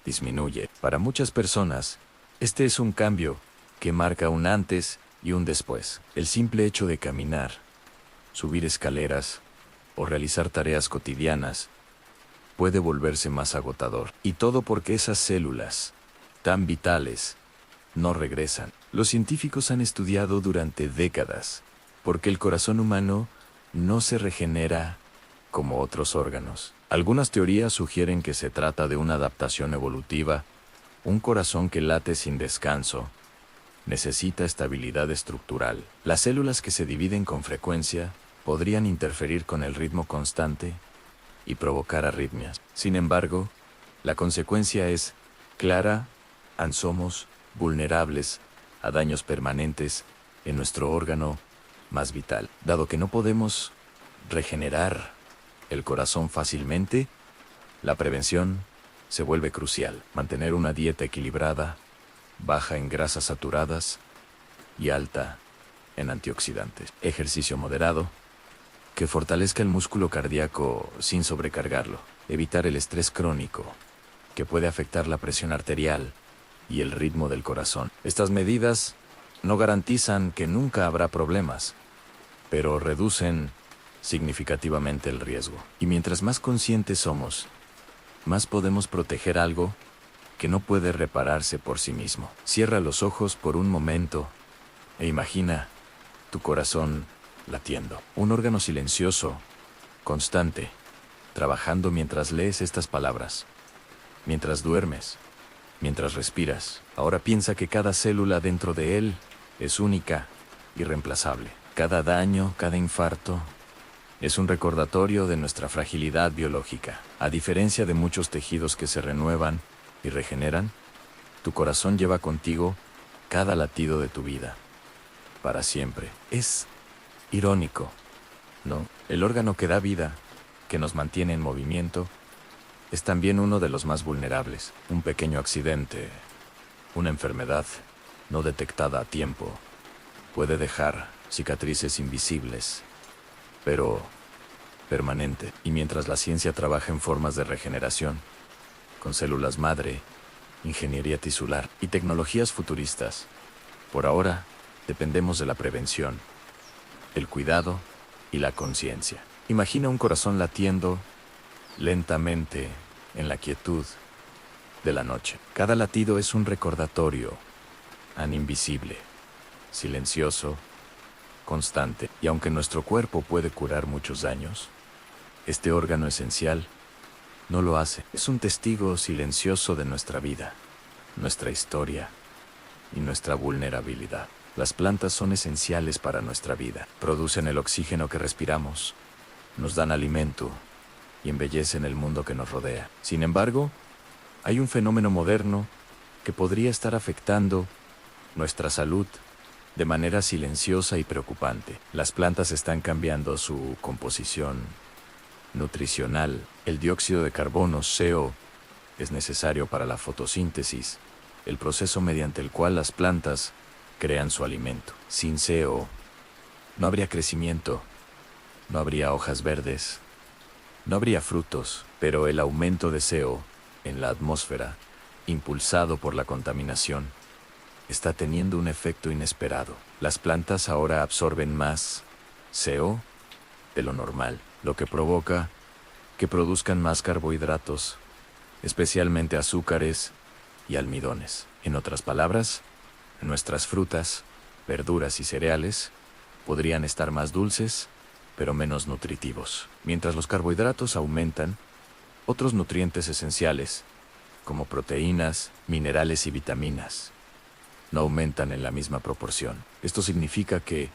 disminuye. Para muchas personas, este es un cambio que marca un antes y un después. El simple hecho de caminar, subir escaleras o realizar tareas cotidianas puede volverse más agotador. Y todo porque esas células, tan vitales, no regresan. Los científicos han estudiado durante décadas porque el corazón humano no se regenera como otros órganos. Algunas teorías sugieren que se trata de una adaptación evolutiva. Un corazón que late sin descanso necesita estabilidad estructural. Las células que se dividen con frecuencia podrían interferir con el ritmo constante y provocar arritmias. Sin embargo, la consecuencia es clara: somos vulnerables a daños permanentes en nuestro órgano más vital. Dado que no podemos regenerar el corazón fácilmente, la prevención se vuelve crucial. Mantener una dieta equilibrada, baja en grasas saturadas y alta en antioxidantes. Ejercicio moderado que fortalezca el músculo cardíaco sin sobrecargarlo. Evitar el estrés crónico, que puede afectar la presión arterial y el ritmo del corazón. Estas medidas no garantizan que nunca habrá problemas, pero reducen significativamente el riesgo. Y mientras más conscientes somos, más podemos proteger algo que no puede repararse por sí mismo. Cierra los ojos por un momento e imagina tu corazón latiendo. Un órgano silencioso, constante, trabajando mientras lees estas palabras, mientras duermes, mientras respiras. Ahora piensa que cada célula dentro de él es única, irreemplazable. Cada daño, cada infarto, es un recordatorio de nuestra fragilidad biológica. A diferencia de muchos tejidos que se renuevan y regeneran, tu corazón lleva contigo cada latido de tu vida, para siempre. Es irónico, ¿no? El órgano que da vida, que nos mantiene en movimiento, es también uno de los más vulnerables. Un pequeño accidente, una enfermedad no detectada a tiempo, puede dejar cicatrices invisibles, pero permanente. Y mientras la ciencia trabaja en formas de regeneración, con células madre, ingeniería tisular y tecnologías futuristas, por ahora dependemos de la prevención, el cuidado y la conciencia. Imagina un corazón latiendo lentamente en la quietud de la noche. Cada latido es un recordatorio, invisible, silencioso, constante. Y aunque nuestro cuerpo puede curar muchos daños, este órgano esencial no lo hace. Es un testigo silencioso de nuestra vida, nuestra historia y nuestra vulnerabilidad. Las plantas son esenciales para nuestra vida. Producen el oxígeno que respiramos, nos dan alimento y embellecen el mundo que nos rodea. Sin embargo, hay un fenómeno moderno que podría estar afectando nuestra salud de manera silenciosa y preocupante. Las plantas están cambiando su composición nutricional. El dióxido de carbono, CO, es necesario para la fotosíntesis, el proceso mediante el cual las plantas crean su alimento. Sin CO, no habría crecimiento, no habría hojas verdes, no habría frutos, pero el aumento de CO en la atmósfera, impulsado por la contaminación, está teniendo un efecto inesperado. Las plantas ahora absorben más CO de lo normal, lo que provoca que produzcan más carbohidratos, especialmente azúcares y almidones. En otras palabras, nuestras frutas, verduras y cereales podrían estar más dulces, pero menos nutritivos. Mientras los carbohidratos aumentan, otros nutrientes esenciales, como proteínas, minerales y vitaminas, no aumentan en la misma proporción. Esto significa que,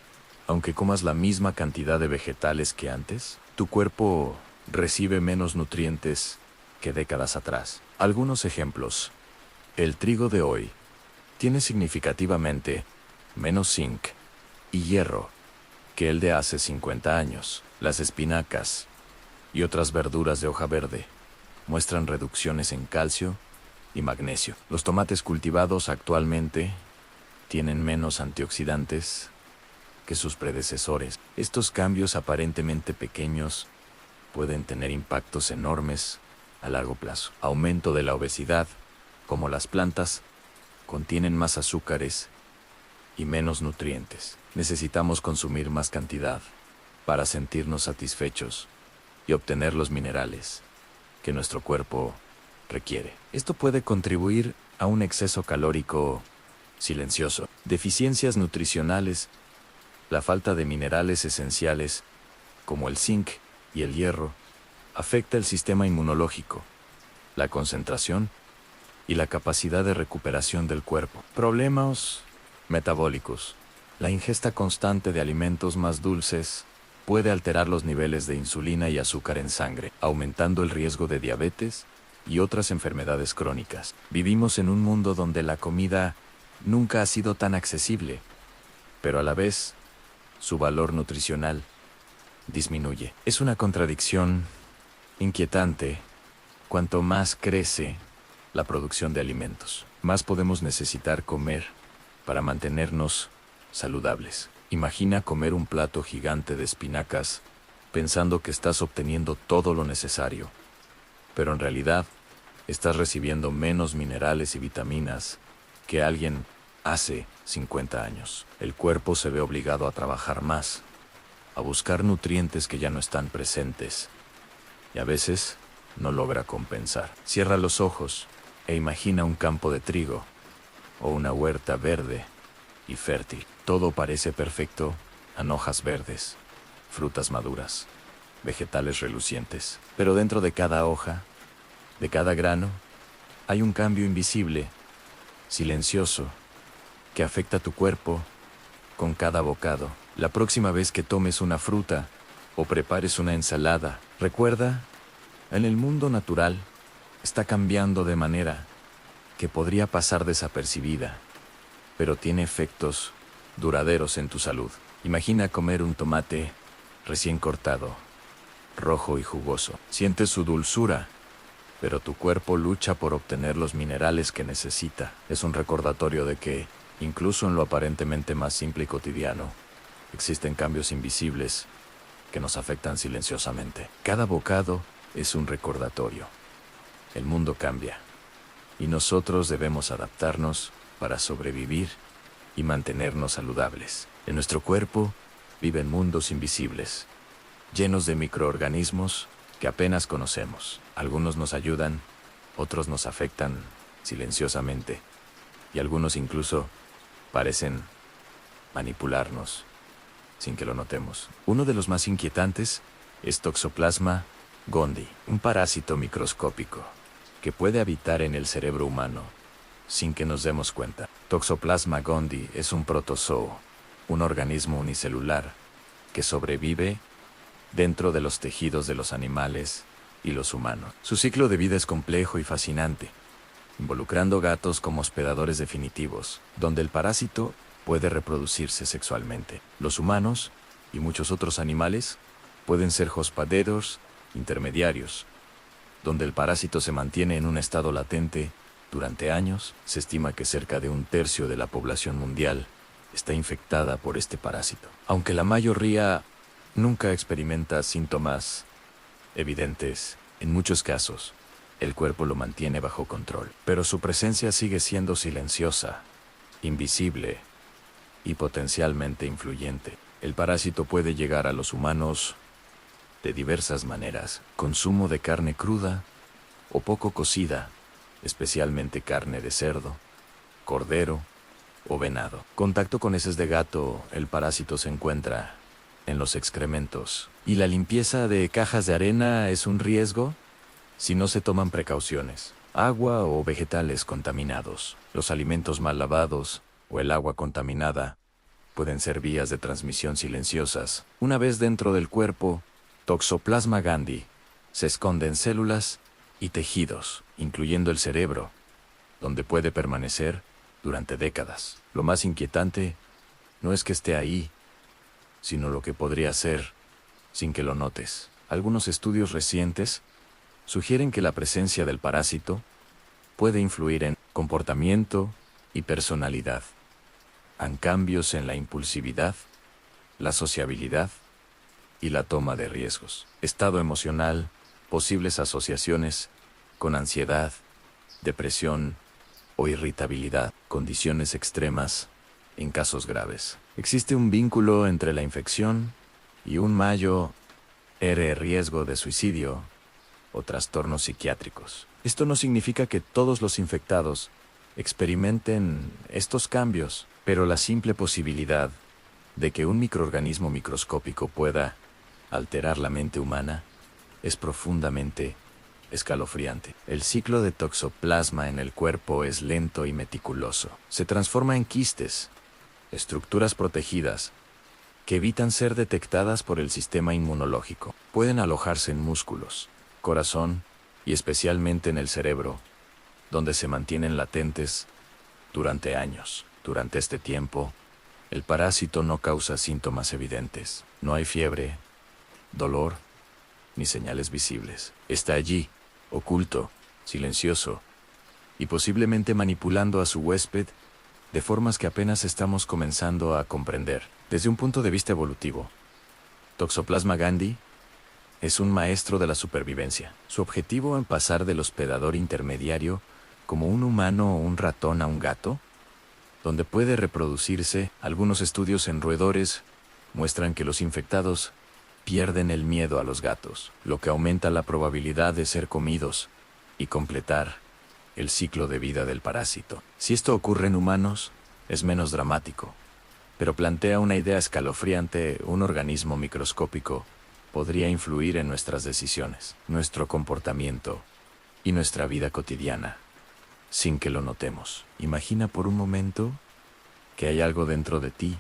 aunque comas la misma cantidad de vegetales que antes, tu cuerpo recibe menos nutrientes que décadas atrás. Algunos ejemplos. El trigo de hoy tiene significativamente menos zinc y hierro que el de hace 50 años. Las espinacas y otras verduras de hoja verde muestran reducciones en calcio y magnesio. Los tomates cultivados actualmente tienen menos antioxidantes que sus predecesores. Estos cambios aparentemente pequeños pueden tener impactos enormes a largo plazo. Aumento de la obesidad, como las plantas, contienen más azúcares y menos nutrientes. Necesitamos consumir más cantidad para sentirnos satisfechos y obtener los minerales que nuestro cuerpo requiere. Esto puede contribuir a un exceso calórico silencioso. Deficiencias nutricionales, la falta de minerales esenciales, como el zinc y el hierro, afecta el sistema inmunológico, la concentración y la capacidad de recuperación del cuerpo. Problemas metabólicos. La ingesta constante de alimentos más dulces puede alterar los niveles de insulina y azúcar en sangre, aumentando el riesgo de diabetes y otras enfermedades crónicas. Vivimos en un mundo donde la comida nunca ha sido tan accesible, pero a la vez, su valor nutricional disminuye. Es una contradicción inquietante. Cuanto más crece la producción de alimentos, más podemos necesitar comer para mantenernos saludables. Imagina comer un plato gigante de espinacas pensando que estás obteniendo todo lo necesario, pero en realidad estás recibiendo menos minerales y vitaminas que alguien hace 50 años. El cuerpo se ve obligado a trabajar más, a buscar nutrientes que ya no están presentes, y a veces no logra compensar. Cierra los ojos e imagina un campo de trigo o una huerta verde y fértil. Todo parece perfecto, hojas verdes, frutas maduras, vegetales relucientes. Pero dentro de cada hoja, de cada grano, hay un cambio invisible, silencioso, que afecta tu cuerpo con cada bocado. La próxima vez que tomes una fruta o prepares una ensalada, recuerda, en el mundo natural, está cambiando de manera que podría pasar desapercibida, pero tiene efectos duraderos en tu salud. Imagina comer un tomate recién cortado, rojo y jugoso. Sientes su dulzura, pero tu cuerpo lucha por obtener los minerales que necesita. Es un recordatorio de que, incluso en lo aparentemente más simple y cotidiano, existen cambios invisibles que nos afectan silenciosamente. Cada bocado es un recordatorio. El mundo cambia, y nosotros debemos adaptarnos para sobrevivir y mantenernos saludables. En nuestro cuerpo viven mundos invisibles, llenos de microorganismos que apenas conocemos. Algunos nos ayudan, otros nos afectan silenciosamente, y algunos incluso parecen manipularnos sin que lo notemos. Uno de los más inquietantes es Toxoplasma gondii, un parásito microscópico que puede habitar en el cerebro humano sin que nos demos cuenta. Toxoplasma gondii es un protozoo, un organismo unicelular que sobrevive dentro de los tejidos de los animales y los humanos. Su ciclo de vida es complejo y fascinante, involucrando gatos como hospedadores definitivos, donde el parásito puede reproducirse sexualmente. Los humanos y muchos otros animales pueden ser hospederos intermediarios, donde el parásito se mantiene en un estado latente durante años. Se estima que cerca de un tercio de la población mundial está infectada por este parásito. Aunque la mayoría nunca experimenta síntomas evidentes, en muchos casos, el cuerpo lo mantiene bajo control. Pero su presencia sigue siendo silenciosa, invisible y potencialmente influyente. El parásito puede llegar a los humanos de diversas maneras: consumo de carne cruda o poco cocida, especialmente carne de cerdo, cordero o venado. Contacto con heces de gato. El parásito se encuentra en los excrementos. ¿Y la limpieza de cajas de arena es un riesgo si no se toman precauciones? Agua o vegetales contaminados, los alimentos mal lavados o el agua contaminada pueden ser vías de transmisión silenciosas. Una vez dentro del cuerpo, Toxoplasma gondii se esconde en células y tejidos, incluyendo el cerebro, donde puede permanecer durante décadas. Lo más inquietante no es que esté ahí, sino lo que podría ser sin que lo notes. Algunos estudios recientes sugieren que la presencia del parásito puede influir en comportamiento y personalidad, a cambios en la impulsividad, la sociabilidad y la toma de riesgos. Estado emocional, posibles asociaciones con ansiedad, depresión o irritabilidad, condiciones extremas en casos graves. Existe un vínculo entre la infección y un mayor riesgo de suicidio o trastornos psiquiátricos. Esto no significa que todos los infectados experimenten estos cambios, pero la simple posibilidad de que un microorganismo microscópico pueda alterar la mente humana es profundamente escalofriante. El ciclo de toxoplasma en el cuerpo es lento y meticuloso. Se transforma en quistes, estructuras protegidas, que evitan ser detectadas por el sistema inmunológico. Pueden alojarse en músculos, corazón y especialmente en el cerebro, donde se mantienen latentes durante años. Durante este tiempo, el parásito no causa síntomas evidentes. No hay fiebre, dolor, ni señales visibles. Está allí, oculto, silencioso, y posiblemente manipulando a su huésped de formas que apenas estamos comenzando a comprender. Desde un punto de vista evolutivo, Toxoplasma gondii es un maestro de la supervivencia. Su objetivo en pasar del hospedador intermediario como un humano o un ratón a un gato, donde puede reproducirse. Algunos estudios en roedores muestran que los infectados pierden el miedo a los gatos, lo que aumenta la probabilidad de ser comidos y completar el ciclo de vida del parásito. Si esto ocurre en humanos, es menos dramático, pero plantea una idea escalofriante. Un organismo microscópico podría influir en nuestras decisiones, nuestro comportamiento y nuestra vida cotidiana, sin que lo notemos. Imagina por un momento que hay algo dentro de ti,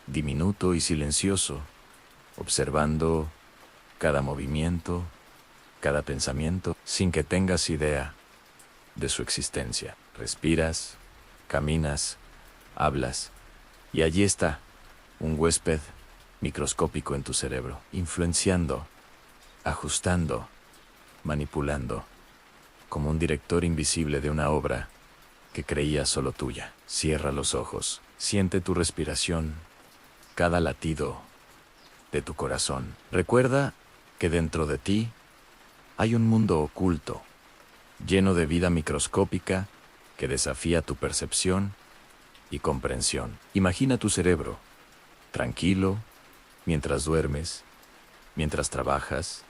diminuto y silencioso, observando cada movimiento, cada pensamiento, sin que tengas idea de su existencia. Respiras, caminas, hablas, y allí está, un huésped microscópico en tu cerebro, influenciando, ajustando, manipulando, como un director invisible de una obra que creía solo tuya. Cierra los ojos, siente tu respiración, cada latido de tu corazón. Recuerda que dentro de ti hay un mundo oculto, lleno de vida microscópica que desafía tu percepción y comprensión. Imagina tu cerebro, tranquilo, mientras duermes, mientras trabajas,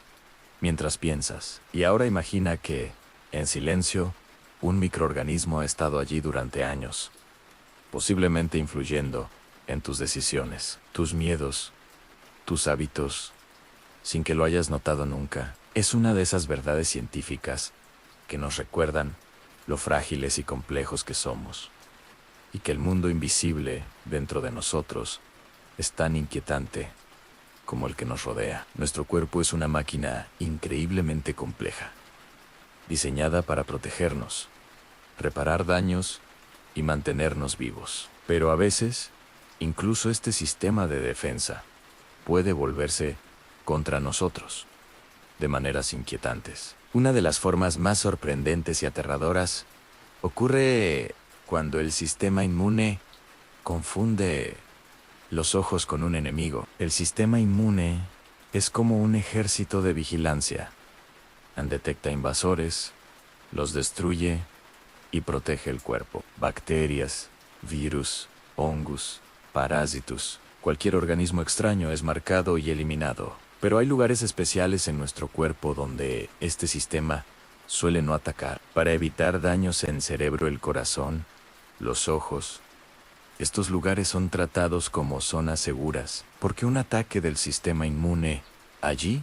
mientras piensas. Y ahora imagina que, en silencio, un microorganismo ha estado allí durante años, posiblemente influyendo en tus decisiones, tus miedos, tus hábitos, sin que lo hayas notado nunca. Es una de esas verdades científicas que nos recuerdan lo frágiles y complejos que somos, y que el mundo invisible dentro de nosotros es tan inquietante como el que nos rodea. Nuestro cuerpo es una máquina increíblemente compleja, diseñada para protegernos, reparar daños y mantenernos vivos. Pero a veces, incluso este sistema de defensa puede volverse contra nosotros, de maneras inquietantes. Una de las formas más sorprendentes y aterradoras ocurre cuando el sistema inmune confunde los ojos con un enemigo. El sistema inmune es como un ejército de vigilancia. Detecta invasores, los destruye y protege el cuerpo. Bacterias, virus, hongos, parásitos, cualquier organismo extraño es marcado y eliminado. Pero hay lugares especiales en nuestro cuerpo donde este sistema suele no atacar. Para evitar daños en cerebro, el corazón, los ojos, estos lugares son tratados como zonas seguras, porque un ataque del sistema inmune allí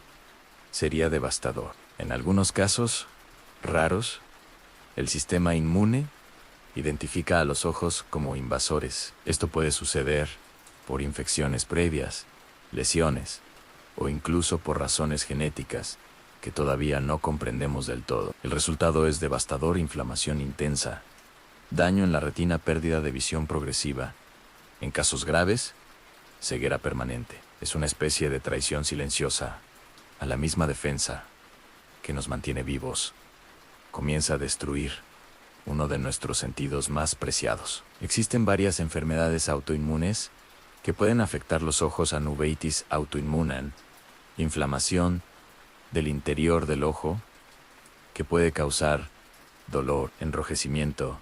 sería devastador. En algunos casos raros, el sistema inmune identifica a los ojos como invasores. Esto puede suceder por infecciones previas, lesiones, o incluso por razones genéticas que todavía no comprendemos del todo. El resultado es devastador: inflamación intensa, daño en la retina, pérdida de visión progresiva. En casos graves, ceguera permanente. Es una especie de traición silenciosa a la misma defensa que nos mantiene vivos. Comienza a destruir uno de nuestros sentidos más preciados. Existen varias enfermedades autoinmunes que pueden afectar los ojos: uveitis autoinmune, inflamación del interior del ojo, que puede causar dolor, enrojecimiento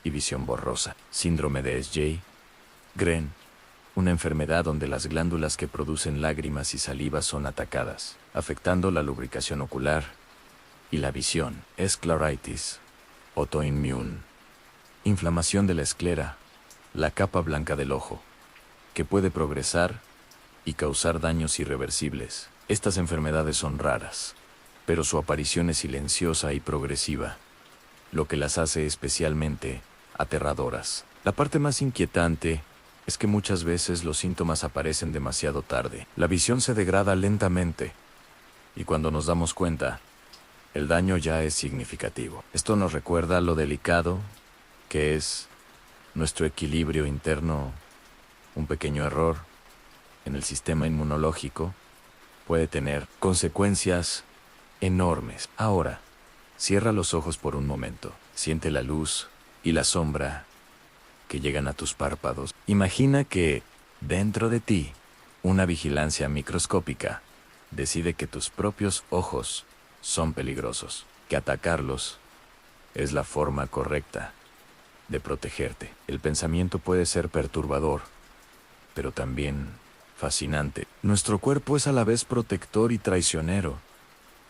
y visión borrosa; síndrome de Sjögren, una enfermedad donde las glándulas que producen lágrimas y saliva son atacadas, afectando la lubricación ocular y la visión; escleritis autoinmune, inflamación de la esclera, la capa blanca del ojo, que puede progresar y causar daños irreversibles. Estas enfermedades son raras, pero su aparición es silenciosa y progresiva, lo que las hace especialmente aterradoras. La parte más inquietante es que muchas veces los síntomas aparecen demasiado tarde. La visión se degrada lentamente, y cuando nos damos cuenta, el daño ya es significativo. Esto nos recuerda lo delicado que es nuestro equilibrio interno. Un pequeño error en el sistema inmunológico puede tener consecuencias enormes. Ahora, cierra los ojos por un momento. Siente la luz y la sombra que llegan a tus párpados. Imagina que, dentro de ti, una vigilancia microscópica decide que tus propios ojos son peligrosos, que atacarlos es la forma correcta de protegerte. El pensamiento puede ser perturbador, pero también fascinante. Nuestro cuerpo es a la vez protector y traicionero,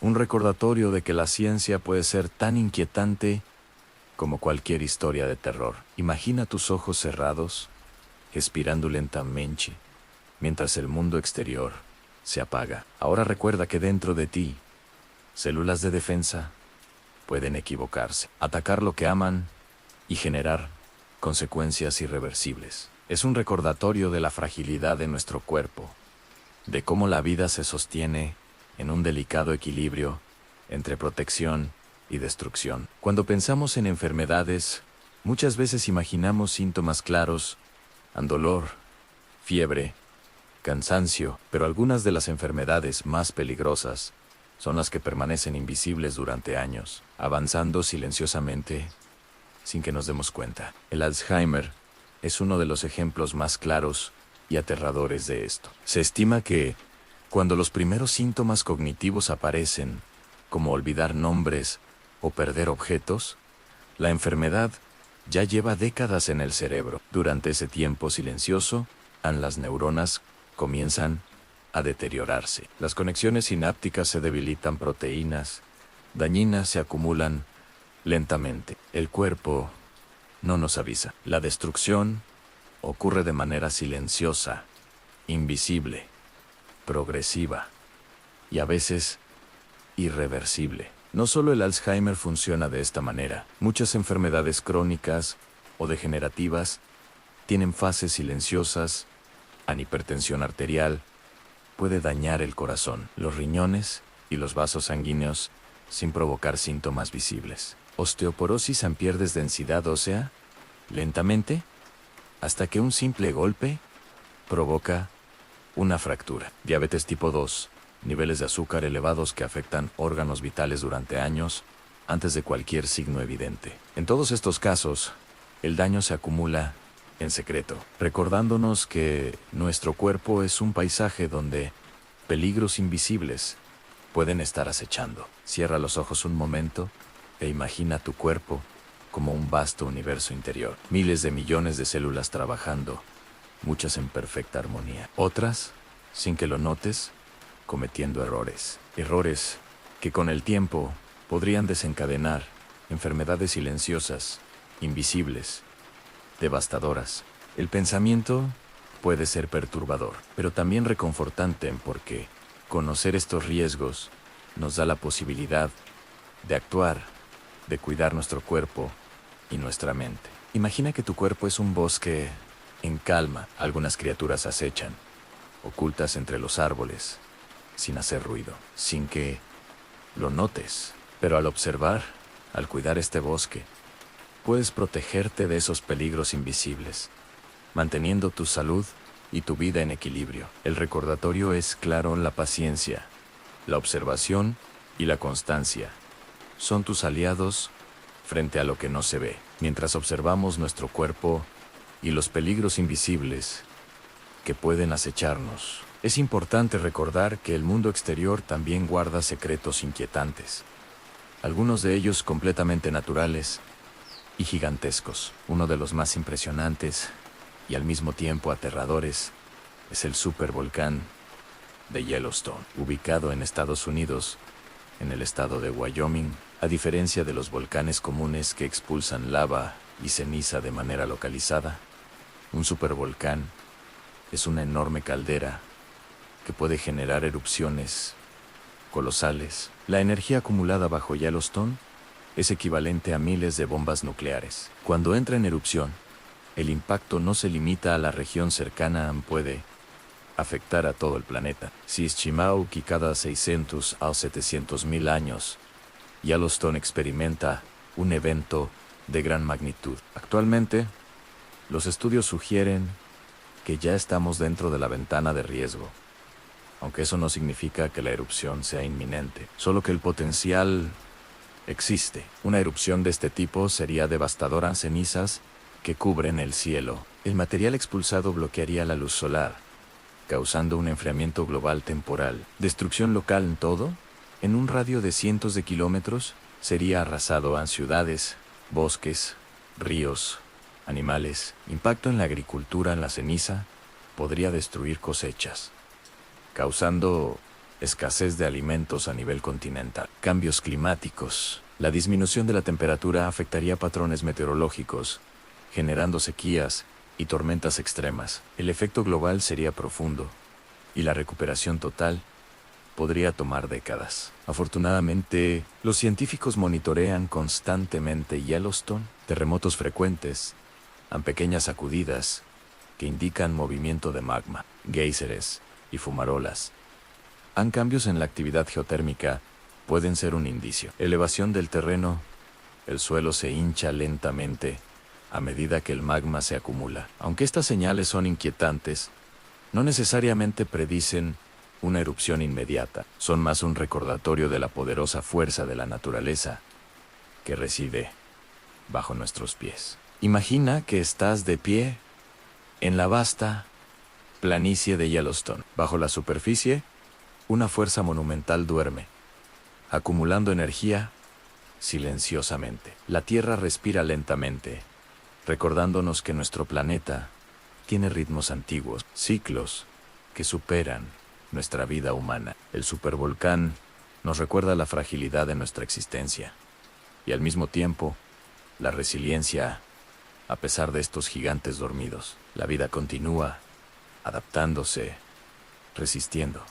un recordatorio de que la ciencia puede ser tan inquietante como cualquier historia de terror. Imagina tus ojos cerrados, expirando lentamente, mientras el mundo exterior se apaga. Ahora recuerda que dentro de ti, células de defensa pueden equivocarse, atacar lo que aman y generar consecuencias irreversibles. Es un recordatorio de la fragilidad de nuestro cuerpo, de cómo la vida se sostiene en un delicado equilibrio entre protección y destrucción. Cuando pensamos en enfermedades, muchas veces imaginamos síntomas claros: dolor, fiebre, cansancio, pero algunas de las enfermedades más peligrosas son las que permanecen invisibles durante años, avanzando silenciosamente sin que nos demos cuenta. El Alzheimer es uno de los ejemplos más claros y aterradores de esto. Se estima que, cuando los primeros síntomas cognitivos aparecen, como olvidar nombres o perder objetos, la enfermedad ya lleva décadas en el cerebro. Durante ese tiempo silencioso, las neuronas comienzan a deteriorarse. Las conexiones sinápticas se debilitan, proteínas dañinas se acumulan lentamente. El cuerpo no nos avisa. La destrucción ocurre de manera silenciosa, invisible, progresiva y a veces irreversible. No solo el Alzheimer funciona de esta manera. Muchas enfermedades crónicas o degenerativas tienen fases silenciosas. Hipertensión arterial puede dañar el corazón, los riñones y los vasos sanguíneos sin provocar síntomas visibles. Osteoporosis: pierdes densidad ósea lentamente hasta que un simple golpe provoca una fractura. Diabetes tipo 2, niveles de azúcar elevados que afectan órganos vitales durante años antes de cualquier signo evidente. En todos estos casos, el daño se acumula en secreto, recordándonos que nuestro cuerpo es un paisaje donde peligros invisibles pueden estar acechando. Cierra los ojos un momento e imagina tu cuerpo como un vasto universo interior. Miles de millones de células trabajando, muchas en perfecta armonía, otras, sin que lo notes, cometiendo errores. Errores que con el tiempo podrían desencadenar enfermedades silenciosas, invisibles, devastadoras. El pensamiento puede ser perturbador, pero también reconfortante, porque conocer estos riesgos nos da la posibilidad de actuar, de cuidar nuestro cuerpo y nuestra mente. Imagina que tu cuerpo es un bosque en calma. Algunas criaturas acechan, ocultas entre los árboles, sin hacer ruido, sin que lo notes. Pero al observar, al cuidar este bosque, puedes protegerte de esos peligros invisibles, manteniendo tu salud y tu vida en equilibrio. El recordatorio es claro: la paciencia, la observación y la constancia son tus aliados frente a lo que no se ve, mientras observamos nuestro cuerpo y los peligros invisibles que pueden acecharnos. Es importante recordar que el mundo exterior también guarda secretos inquietantes, algunos de ellos completamente naturales y gigantescos. Uno de los más impresionantes y al mismo tiempo aterradores es el supervolcán de Yellowstone, ubicado en Estados Unidos, en el estado de Wyoming. A diferencia de los volcanes comunes que expulsan lava y ceniza de manera localizada, un supervolcán es una enorme caldera que puede generar erupciones colosales. La energía acumulada bajo Yellowstone es equivalente a miles de bombas nucleares. Cuando entra en erupción, el impacto no se limita a la región cercana, puede afectar a todo el planeta. Si estimamos que cada 600 a 700.000 años, Yellowstone experimenta un evento de gran magnitud. Actualmente, los estudios sugieren que ya estamos dentro de la ventana de riesgo, aunque eso no significa que la erupción sea inminente, solo que el potencial existe. Una erupción de este tipo sería devastadora, cenizas que cubren el cielo. El material expulsado bloquearía la luz solar, causando un enfriamiento global temporal. Destrucción local en todo, en un radio de cientos de kilómetros, sería arrasado en ciudades, bosques, ríos, animales. Impacto en la agricultura. En la ceniza podría destruir cosechas, causando escasez de alimentos a nivel continental. Cambios climáticos. La disminución de la temperatura afectaría patrones meteorológicos, generando sequías y tormentas extremas. El efecto global sería profundo, y la recuperación total podría tomar décadas. Afortunadamente, los científicos monitorean constantemente Yellowstone. Terremotos frecuentes, pequeñas sacudidas que indican movimiento de magma, géiseres y fumarolas. Cambios en la actividad geotérmica pueden ser un indicio. Elevación del terreno. El suelo se hincha lentamente a medida que el magma se acumula. Aunque estas señales son inquietantes, no necesariamente predicen una erupción inmediata. Son más un recordatorio de la poderosa fuerza de la naturaleza que reside bajo nuestros pies. Imagina que estás de pie en la vasta planicie de Yellowstone. Bajo la superficie, una fuerza monumental duerme, acumulando energía silenciosamente. La Tierra respira lentamente, recordándonos que nuestro planeta tiene ritmos antiguos, ciclos que superan nuestra vida humana. El supervolcán nos recuerda la fragilidad de nuestra existencia y al mismo tiempo la resiliencia. A pesar de estos gigantes dormidos, la vida continúa adaptándose, resistiendo.